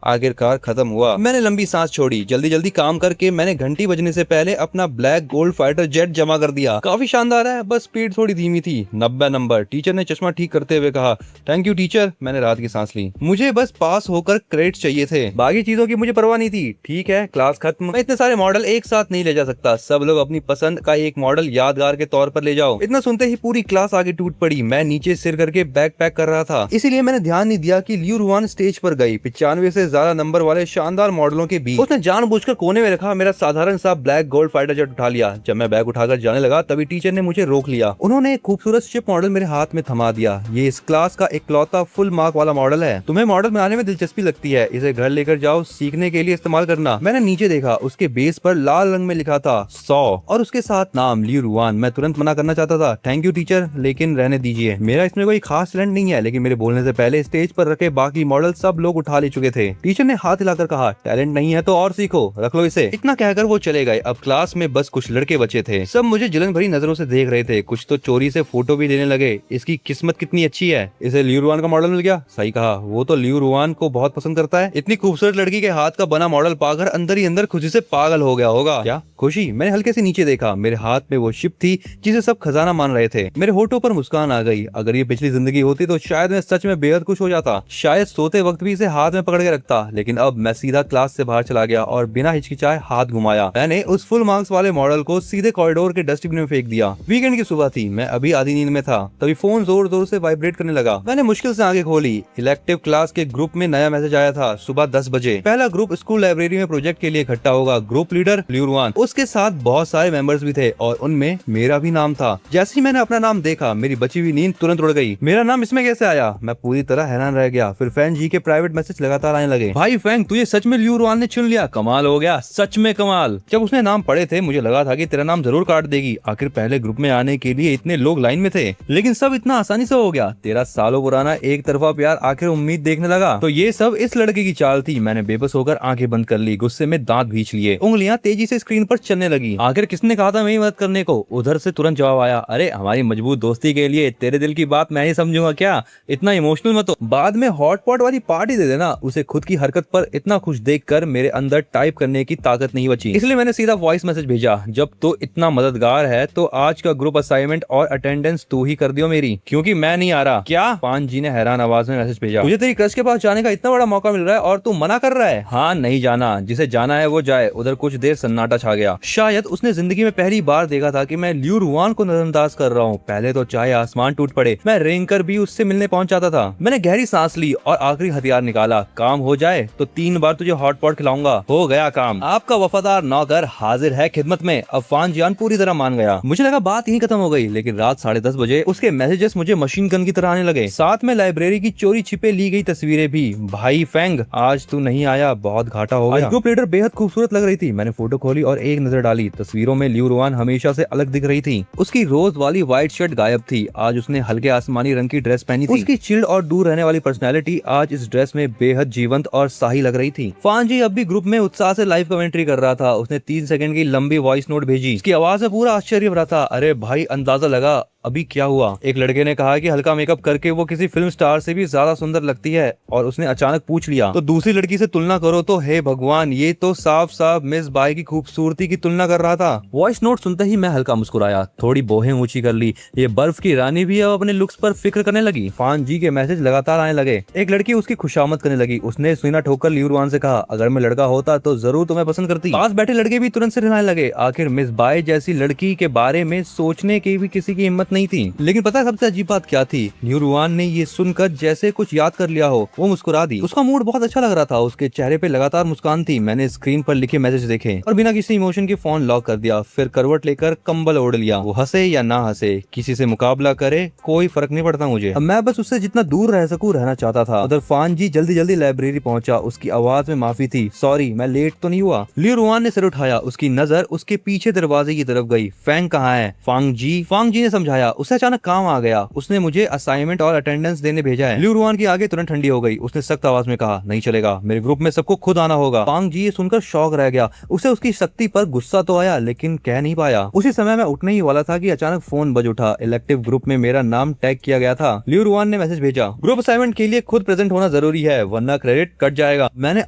आखिरकार खत्म हुआ। मैंने लंबी सांस छोड़ी। जल्दी जल्दी काम करके मैंने घंटी बजने से पहले अपना ब्लैक गोल्ड फाइटर जेट जमा कर दिया। काफी शानदार है, बस स्पीड थोड़ी धीमी थी। 90 नंबर। टीचर ने चश्मा ठीक करते हुए कहा, थैंक यू टीचर। मैंने रात की सांस ली। मुझे बस पास होकर क्रेडिट चाहिए थे, बाकी चीजों की मुझे परवाह नहीं थी। ठीक है, क्लास खत्म। मैं इतने सारे मॉडल एक साथ नहीं ले जा सकता। सब लोग अपनी पसंद का एक मॉडल यादगार के तौर पर ले जाओ। इतना सुनते ही पूरी क्लास आगे टूट पड़ी। मैं नीचे सिर करके बैग पैक कर रहा था, इसीलिए मैंने ध्यान नहीं दिया कि लियू रुआन स्टेज पर गई। 95 से ज्यादा नंबर वाले शानदार मॉडलों के बीच उसने जानबूझकर कोने में रखा मेरा साधारण सा ब्लैक गोल्ड फाइटर जेट उठा लिया। जब मैं बैग उठाकर जाने लगा तभी टीचर ने मुझे रोक लिया। उन्होंने एक खूबसूरत शिप मॉडल मेरे हाथ में थमा दिया। ये इस क्लास का इकलौता फुल मार्क वाला मॉडल है। तुम्हें मॉडल बनाने में दिलचस्पी लगती है, इसे घर लेकर जाओ, सीखने के लिए इस्तेमाल करना। मैंने नीचे देखा, उसके बेस पर लाल रंग में लिखा था 100 और उसके साथ नाम लियू रुआन। मैं तुरंत मना करना चाहता था, थैंक यू टीचर, लेकिन रहने दीजिए। मेरा इसमें कोई खास टैलेंट नहीं है। लेकिन मेरे बोलने से पहले स्टेज पर रखे बाकी मॉडल सब लोग उठा ले चुके थे। टीचर ने हाथ हिलाकर कहा, टैलेंट नहीं है तो और सीखो, रख लो इसे। इतना कहकर वो चले गए। अब क्लास में बस कुछ लड़के बचे थे। सब मुझे जलन भरी नजरों से देख रहे थे। कुछ तो चोरी से फोटो भी लेने लगे। इसकी किस्मत कितनी अच्छी है, इसे लियू रुआन का मॉडल मिल गया। सही कहा, वो तो लियू रुआन को बहुत पसंद करता है। इतनी खूबसूरत लड़की के हाथ का बना मॉडल पाकर अंदर ही अंदर खुशी से पागल हो गया होगा। क्या खुशी? मैंने हल्के से नीचे देखा। मेरे हाथ में वो शिप थी जिसे सब खजाना मान रहे थे। मेरे होठों पर मुस्कान आ गई। अगर ये पिछली जिंदगी होती तो शायद मैं सच में बेहद खुश हो जाता। शायद सोते वक्त भी इसे हाथ में पकड़ के रखता। लेकिन अब मैं सीधा क्लास से बाहर चला गया और बिना हिचकिचाए हाथ घुमाया। मैंने उस फुल मार्क्स वाले मॉडल को सीधे कॉरिडोर के डस्टबिन में फेंक दिया। वीकेंड की सुबह थी, मैं अभी आधी नींद में था, तभी फोन जोर जोर से वाइब्रेट करने लगा। मैंने मुश्किल से आंखें खोली। इलेक्टिव क्लास के ग्रुप में नया मैसेज आया था, सुबह 10 बजे पहला ग्रुप स्कूल लाइब्रेरी में प्रोजेक्ट के लिए इकट्ठा होगा। ग्रुप लीडर लियू रुआन, उसके साथ बहुत सारे मेंबर्स भी थे और उनमें मेरा भी नाम था। जैसे ही मैंने अपना नाम देखा, मेरी बची हुई नींद तुरंत उड़ गई। मेरा नाम इसमें कैसे आया? मैं पूरी तरह हैरान रह गया। फिर फैंग जी के प्राइवेट मैसेज लगातार आने लगे। भाई फैंग, तुझे सच में लियू रुआन ने चुन लिया, कमाल हो गया, सच में कमाल। जब उसने नाम पढ़े थे मुझे लगा था कि तेरा नाम जरूर काट देगी। आखिर पहले ग्रुप में आने के लिए इतने लोग लाइन में थे, लेकिन सब इतना आसानी से हो गया। तेरा सालों पुराना एक तरफा प्यार आखिर उम्मीद देखने लगा। तो ये सब इस लड़के की चाल थी। मैंने बेबस होकर आंखें बंद कर ली। गुस्से में दांत भींच लिए। उंगलियां तेजी से स्क्रीन पर चलने लगी। आखिर किसने कहा था मेरी मदद करने को? उधर से तुरंत जवाब आया, अरे हमारी मजबूत दोस्ती के लिए तेरे दिल की बात मैं ही समझूंगा क्या? इतना इमोशनल मत हो। बाद में हॉटपॉट वाली पार्टी दे देना। उसे खुद की हरकत पर इतना खुश देखकर मेरे अंदर टाइप करने की ताकत नहीं बची, इसलिए मैंने सीधा वॉइस मैसेज भेजा, जब तो इतना मददगार है तो आज का ग्रुप असाइनमेंट और अटेंडेंस तू ही कर दियो मेरी, क्योंकि मैं नहीं आ रहा। क्या? पांच जी ने हैरान आवाज में मैसेज भेजा, मुझे तेरी क्रश के पास जाने का इतना बड़ा मौका मिल रहा है और तू मना कर रहा है? हाँ, नहीं जाना, जिसे जाना है वो जाए। उधर कुछ देर सन्नाटा छा गया। शायद उसने जिंदगी में पहली बार देखा था कि मैं लियू रुआन को नजरअंदाज कर रहा हूँ। पहले तो चाहे आसमान टूट पड़े, मैं रेंग कर भी उससे मिलने पहुंच जाता था। मैंने गहरी सांस ली और आखिरी हथियार निकाला। काम हो जाए तो 3 बार तुझे हॉटपॉट खिलाऊंगा। हो गया काम। आपका वफादार नौकर हाजिर है खिदमत में। अब फान जियान पूरी तरह मान गया। मुझे लगा बात यहीं खत्म हो गई, लेकिन रात 10:30 बजे उसके मैसेजेस मुझे मशीन गन की तरह आने लगे। साथ में लाइब्रेरी की चोरी छिपे ली गई तस्वीरें भी। भाई फैंग, आज तू नहीं आया, बहुत घाटा हो गया। ग्रुप लीडर बेहद खूबसूरत लग रही थी। मैंने फोटो खोली और एक नजर डाली। तस्वीरों में लियू रुआन हमेशा से अलग दिख रही थी। उसकी रोज वाली व्हाइट शर्ट गायब थी। आज उसने हल्के आसमानी रंग की ड्रेस पहनी थी। उसकी चिल्ड और दूर रहने वाली पर्सनैलिटी आज इस ड्रेस में बेहद जीवंत और शाही लग रही थी। फान जी अब भी ग्रुप में उत्साह से लाइव कमेंट्री कर रहा था। उसने 3 सेकंड की लंबी वॉइस नोट भेजी। उसकी आवाज में पूरा आश्चर्य भरा था। अरे भाई, अंदाजा लगा अभी क्या हुआ? एक लड़के ने कहा कि हल्का मेकअप करके वो किसी फिल्म स्टार से भी ज्यादा सुंदर लगती है, और उसने अचानक पूछ लिया, तो दूसरी लड़की से तुलना करो तो हे भगवान, ये तो साफ साफ मिस बाई की खूबसूरती की तुलना कर रहा था। वॉइस नोट सुनते ही मैं हल्का मुस्कुराया, थोड़ी बोहें ऊंची कर ली। ये बर्फ की रानी भी अब अपने लुक्स पर फिक्र करने लगी। फान जी के मैसेज लगातार आने लगे। एक लड़की उसकी खुशामद करने लगी। उसने सीना ठोकर लियू रुआन से कहा, अगर मैं लड़का होता तो जरूर तुम्हें पसंद करती। पास बैठे लड़के भी तुरंत से रिलाने लगे। आखिर मिस बाई जैसी लड़की के बारे में सोचने की भी किसी की हिम्मत नहीं थी। लेकिन पता है सबसे अजीब बात क्या थी? लियू रुआन ने ये सुनकर जैसे कुछ याद कर लिया हो, वो मुस्कुरा दी। उसका मूड बहुत अच्छा लग रहा था। उसके चेहरे पे लगातार मुस्कान थी। मैंने स्क्रीन पर लिखे मैसेज देखे और बिना किसी इमोशन के फोन लॉक कर दिया। फिर करवट लेकर कंबल ओढ़ लिया। वो हंसे या ना हंसे, किसी से मुकाबला करे, कोई फर्क नहीं पड़ता मुझे। अब मैं बस उससे जितना दूर रह सकूं रहना चाहता था। उधर फान जी जल्दी जल्दी लाइब्रेरी पहुंचा। उसकी आवाज में माफी थी, सॉरी मैं लेट तो नहीं हुआ। लियू रुआन ने सिर उठाया। उसकी नजर उसके पीछे दरवाजे की तरफ गई। फैंग कहाँ है? फांग जी ने समझाया, आया, उसे अचानक काम आ गया। उसने मुझे असाइनमेंट और अटेंडेंस देने भेजा है। लियू रुआन की आगे तुरंत ठंडी हो गई। उसने सख्त आवाज में कहा, नहीं चलेगा, मेरे ग्रुप में सबको खुद आना होगा। पांग जी ये सुनकर शॉक रह गया। उसे उसकी शक्ति पर गुस्सा तो आया लेकिन कह नहीं पाया। उसी समय मैं उठने ही वाला था कि अचानक फोन बज उठा। इलेक्टिव ग्रुप में मेरा नाम टैग किया गया था। लियू रुआन ने मैसेज भेजा, ग्रुप असाइनमेंट के लिए खुद प्रेजेंट होना जरूरी है वरना क्रेडिट कट जाएगा। मैंने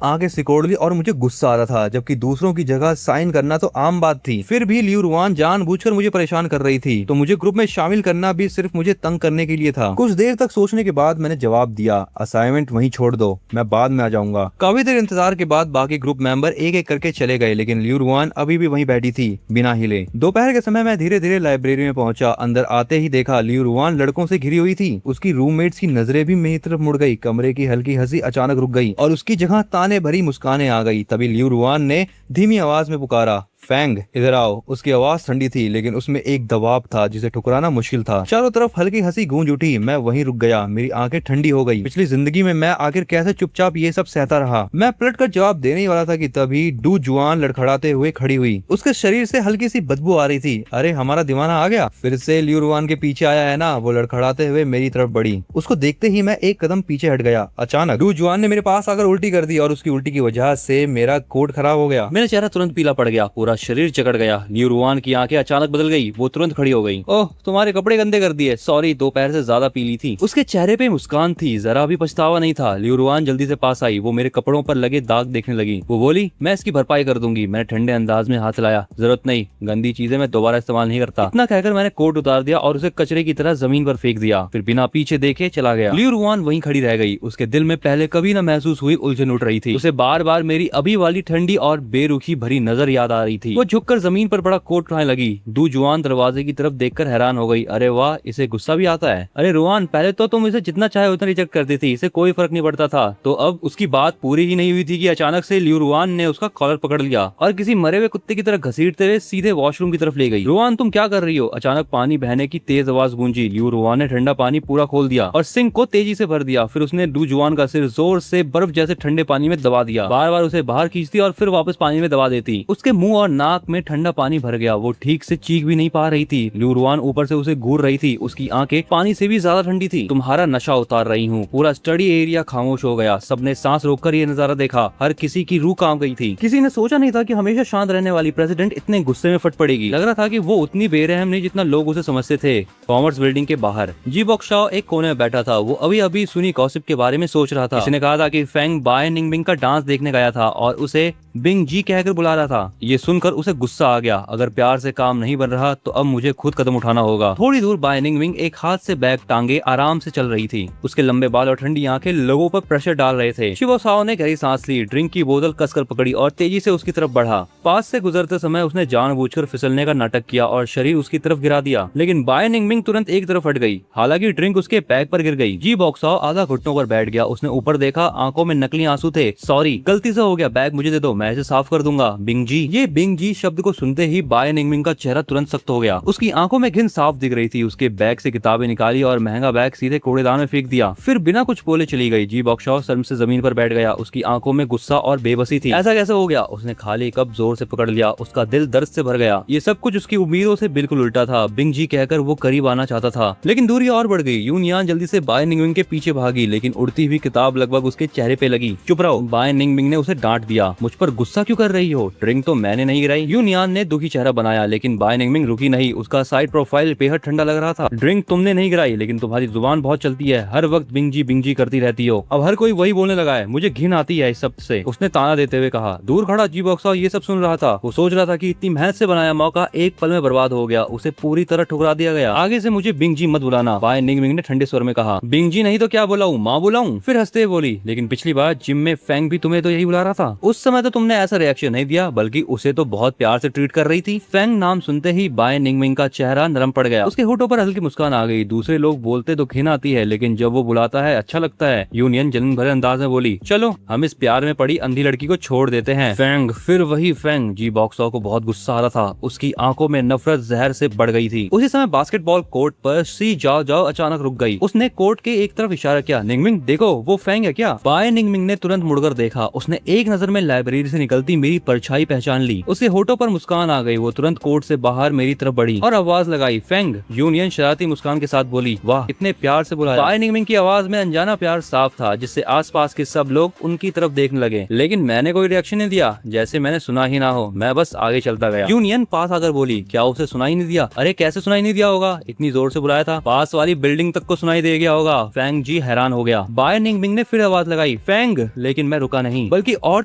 आगे सिकोड़ ली और मुझे गुस्सा आ रहा था, जबकि दूसरों की जगह साइन करना तो आम बात थी। फिर भी लियू रुआन जानबूझकर मुझे परेशान कर रही थी, तो मुझे ग्रुप में शामिल करना भी सिर्फ मुझे तंग करने के लिए था। कुछ देर तक सोचने के बाद मैंने जवाब दिया, असाइनमेंट वहीं छोड़ दो, मैं बाद में आ जाऊंगा। काफी देर इंतजार के बाद बाकी ग्रुप मेंबर एक एक करके चले गए, लेकिन लियू रुआन अभी भी वहीं बैठी थी बिना हिले। दोपहर के समय मैं धीरे धीरे लाइब्रेरी में पहुंचा। अंदर आते ही देखा लियू रुआन लड़कों से घिरी हुई थी। उसकी रूममेट्स की नजरें भी मेरी तरफ मुड़ गई। कमरे की हल्की हंसी अचानक रुक गई और उसकी जगह ताने भरी मुस्कानें आ गई। तभी लियू रुआन ने धीमी आवाज में पुकारा, फैंग इधर आओ। उसकी आवाज ठंडी थी लेकिन उसमें एक दबाव था जिसे ठुकराना मुश्किल था। चारों तरफ हल्की हंसी गूंज उठी। मैं वहीं रुक गया, मेरी आंखें ठंडी हो गई। पिछली जिंदगी में मैं आखिर कैसे चुपचाप ये सब सहता रहा। मैं पलटकर जवाब देने ही वाला था कि तभी डू जुआन लड़खड़ाते हुए खड़ी हुई। उसके शरीर से हल्की सी बदबू आ रही थी। अरे हमारा दीवाना आ गया, फिर से लियू रुआन के पीछे आया है ना। वो लड़खड़ाते हुए मेरी तरफ बढ़ी। उसको देखते ही मैं एक कदम पीछे हट गया। अचानक डू जुआन ने मेरे पास आकर उल्टी कर दी और उसकी उल्टी की वजह से मेरा कोट खराब हो गया। मेरा चेहरा तुरंत पीला पड़ गया, पूरा शरीर जकड़ गया। लियू रुआन की आंखें अचानक बदल गई। वो तुरंत खड़ी हो गई। ओह, तुम्हारे कपड़े गंदे कर दिए, सॉरी, दोपहर से ज्यादा पीली थी। उसके चेहरे पे मुस्कान थी, जरा भी पछतावा नहीं था। लियू रुआन जल्दी से पास आई। वो मेरे कपड़ों पर लगे दाग देखने लगी। वो बोली, मैं इसकी भरपाई कर दूंगी। मैंने ठंडे अंदाज में हाथ हिलाया, जरूरत नहीं, गंदी चीजें मैं दोबारा इस्तेमाल नहीं करता। इतना कहकर मैंने कोट उतार दिया और उसे कचरे की तरह जमीन पर फेंक दिया, फिर बिना पीछे देखे चला गया। लियू रुआन वहीं खड़ी रह गई। उसके दिल में पहले कभी न महसूस हुई उलझन उठ रही थी। उसे बार बार मेरी अभी वाली ठंडी और बेरुखी भरी नजर याद आ रही थी। वो झुककर जमीन पर बड़ा कोट उठाने लगी। डू जुआन दरवाजे की तरफ देखकर हैरान हो गई। अरे वाह, इसे गुस्सा भी आता है। अरे रुआन, पहले तो तुम इसे जितना चाहे उतना रिजेक्ट करती थी, इसे कोई फर्क नहीं पड़ता था। तो अब उसकी बात पूरी ही नहीं हुई थी कि अचानक से लियू रुआन ने उसका कॉलर पकड़ लिया और किसी मरे हुए कुत्ते की तरह घसीटते हुए सीधे वॉशरूम की तरफ ले गई। रुआन, तुम क्या कर रही हो? अचानक पानी बहने की तेज आवाज गूंजी। लियू रुआन ने ठंडा पानी पूरा खोल दिया और सिंक को तेजी से भर दिया। फिर उसने डू जुआन का सिर जोर से बर्फ जैसे ठंडे पानी में दबा दिया। बार बार उसे बाहर खींचती और फिर वापस पानी में दबा देती। उसके मुंह और नाक में ठंडा पानी भर गया। वो ठीक से चीख भी नहीं पा रही थी। लियू रुआन ऊपर से उसे घूर रही थी। उसकी आंखें पानी से भी ज्यादा ठंडी थी। तुम्हारा नशा उतार रही हूँ। पूरा स्टडी एरिया खामोश हो गया। सबने सांस रोककर ये नजारा देखा। हर किसी की रूह कांप गई थी। किसी ने सोचा नहीं था कि हमेशा शांत रहने वाली प्रेसिडेंट इतने गुस्से में फट पड़ेगी। लग रहा था कि वो उतनी बेरहम नहीं जितना लोग उसे समझते थे। कॉमर्स बिल्डिंग के बाहर जी बॉक्स शॉ एक कोने में बैठा था। वो अभी अभी सुनी गॉसिप के बारे में सोच रहा था। किसी ने कहा था कि फेंग बाय निंगमिंग का डांस देखने गया था और उसे बिंग जी कहकर बुला रहा था। ये सुनकर उसे गुस्सा आ गया। अगर प्यार से काम नहीं बन रहा तो अब मुझे खुद कदम उठाना होगा। थोड़ी दूर बाय निंगमिंग एक हाथ से बैग टांगे आराम से चल रही थी। उसके लंबे बाल और ठंडी आंखें लोगों पर प्रेशर डाल रहे थे। शिवो साओ ने गहरी सांस ली, ड्रिंक की बोतल कसकर पकड़ी और तेजी से उसकी तरफ बढ़ा। पास से गुजरते समय उसने जानबूझकर फिसलने का नाटक किया और शरीर उसकी तरफ गिरा दिया, लेकिन बाय निंगमिंग तुरंत एक तरफ हट गई। हालांकि ड्रिंक उसके बैग पर गिर गई। जी बॉक्स साओ आधा घुटनों पर बैठ गया। उसने ऊपर देखा, आंखों में नकली आंसू थे। सॉरी, गलती से हो गया, बैग मुझे दे दो, मैं इसे साफ कर दूंगा। बिंग जी। ये बिंग जी शब्द को सुनते ही बाय निंगमिंग का चेहरा तुरंत सख्त हो गया। उसकी आंखों में घिन साफ दिख रही थी। उसके बैग से किताबें निकाली और महंगा बैग सीधे कूड़ेदान में फेंक दिया। फिर बिना कुछ बोले चली गई। जी बॉक्स साओ शर्म से जमीन पर बैठ गया। उसकी आंखों में गुस्सा और बेबसी थी। ऐसा कैसे हो गया? उसने खाली कप जोर से पकड़ लिया। उसका दिल दर्द से भर गया। ये सब कुछ उसकी उम्मीदों से बिल्कुल उल्टा था। बिंग जी कहकर वो करीब आना चाहता था, लेकिन दूरी और बढ़ गई। यूनियान जल्दी से बाय निंगमिंग के पीछे भागी, लेकिन उड़ती हुई किताब लगभग उसके चेहरे पे लगी। चुप रहो, बाय निंगमिंग ने उसे डांट दिया। मुझ पर गुस्सा क्यों कर रही हो? ड्रिंक तो मैंने नहीं गिराई। यूनियान ने दुखी चेहरा बनाया, लेकिन बाय निंगमिंग रुकी नहीं। उसका साइड प्रोफाइल बेहद ठंडा लग रहा था। ड्रिंक तुमने नहीं गिराई, लेकिन तुम्हारी जुबान बहुत चलती है। हर वक्त बिंग जी करती रहती हो। अब हर कोई वही बोलने लगा है। मुझे घिन आती है इस शब्द से, उसने ताना देते हुए कहा। दूर खड़ा जी बॉक्स साओ ये सब सुन रहा था। वो सोच रहा था कि इतनी मेहनत से बनाया मौका एक पल में बर्बाद हो गया। उसे पूरी तरह ठुकरा दिया गया। आगे से मुझे बिंग जी मत बुलाना, बाय निंगमिंग ने ठंडे स्वर में कहा। बिंग जी नहीं तो क्या बुलाऊं, माँ बुलाऊं? फिर हंसते बोली, लेकिन पिछली बार जिम में फेंग भी तुम्हें तो यही बुला रहा था। उस समय तो तुमने ऐसा रिएक्शन नहीं दिया, बल्कि उसे तो बहुत प्यार से ट्रीट कर रही थी। फेंग नाम सुनते ही बाय निंगमिंग का चेहरा नरम पड़ गया। उसके होठों पर हल्की मुस्कान आ गई। दूसरे लोग बोलते तो घिन आती है, लेकिन जब वो बुलाता है अच्छा लगता है। यूनियन जलन भरे अंदाज में बोली, चलो हम इस प्यार में पड़ी अंधी लड़की को छोड़ देते हैं। फेंग, फिर वही फेंग। जी बॉक्स साओ को बहुत गुस्सा आ रहा था। उसकी आंखों में नफरत जहर से बढ़ गई थी। उसी समय बास्केटबॉल कोर्ट पर सी जाओ जाओ अचानक रुक गई। उसने कोर्ट के एक तरफ इशारा किया, निंगमिंग देखो वो फेंग है क्या? बाय निंगमिंग ने तुरंत मुड़कर देखा। उसने एक नजर में लाइब्रेरी से निकलती मेरी परछाई पहचान ली। उसके होठों पर मुस्कान आ गई। वो तुरंत कोर्ट से बाहर मेरी तरफ बढ़ी और आवाज लगाई, फेंग फैंग। यूनियन शरारती मुस्कान के साथ बोली, वाह इतने प्यार से बुलाया। बाय निंगमिंग की आवाज में अनजाना प्यार साफ था, जिससे आसपास के सब लोग उनकी तरफ देखने लगे, लेकिन मैंने कोई रिएक्शन नहीं दिया, जैसे मैंने सुना ही ना हो। मैं बस आगे चलता गया। यूनियन पास आकर बोली, क्या उसे सुनाई नहीं दिया? अरे कैसे सुनाई नहीं दिया होगा, इतनी जोर से बुलाया था, पास वाली बिल्डिंग तक को सुनाई दे गया होगा। फैंग जी हैरान हो गया। बाय निंगमिंग ने फिर आवाज लगाई, फैंग, लेकिन मैं रुका नहीं, बल्कि और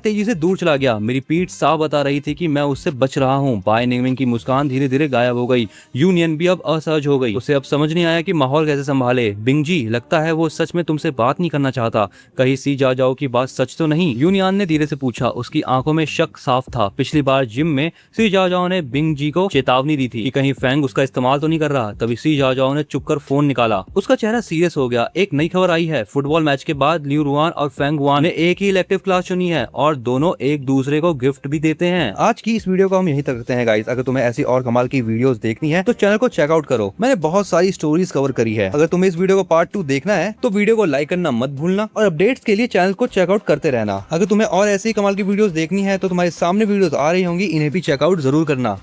तेजी से दूर चला गया। मेरी पीठ साफ बता रही थी कि मैं उससे बच रहा हूँ। बाय निंगमिंग की मुस्कान धीरे धीरे गायब हो गई। यूनियन भी अब असहज हो गई। उसे अब समझ नहीं आया कि माहौल कैसे संभाले। बिंगजी, लगता है वो सच में तुमसे बात नहीं करना चाहता, कहीं सी जा जाओ की बात सच तो नहीं? यूनियन ने धीरे से पूछा। उसकी आंखों में शक साफ था। पिछली बार जिम में सी जा जाओ ने बिंगजी को चेतावनी दी थी कि कहीं फैंग उसका इस्तेमाल तो नहीं कर रहा। तभी सी जा जाओ ने चुपकर फोन निकाला। उसका चेहरा सीरियस हो गया। एक नई खबर आई है, फुटबॉल मैच के बाद लियू रुआन और फैंग वान ने एक ही इलेक्टिव क्लास चुनी है और दोनों एक दूसरे को गिफ्ट भी देते हैं। आज की इस वीडियो को हम यहीं तक रखते हैं गाइस। अगर तुम्हें ऐसी और कमाल की वीडियोस देखनी है तो चैनल को चेकआउट करो। मैंने बहुत सारी स्टोरीज कवर करी है। अगर तुम्हें इस वीडियो को पार्ट 2 देखना है तो वीडियो को लाइक करना मत भूलना और अपडेट्स के लिए चैनल को चेकआउट करते रहना। अगर तुम्हें और ऐसी कमाल की वीडियोस देखनी है तो तुम्हारे सामने वीडियोस आ रही होंगी, इन्हें भी चेकआउट जरूर करना।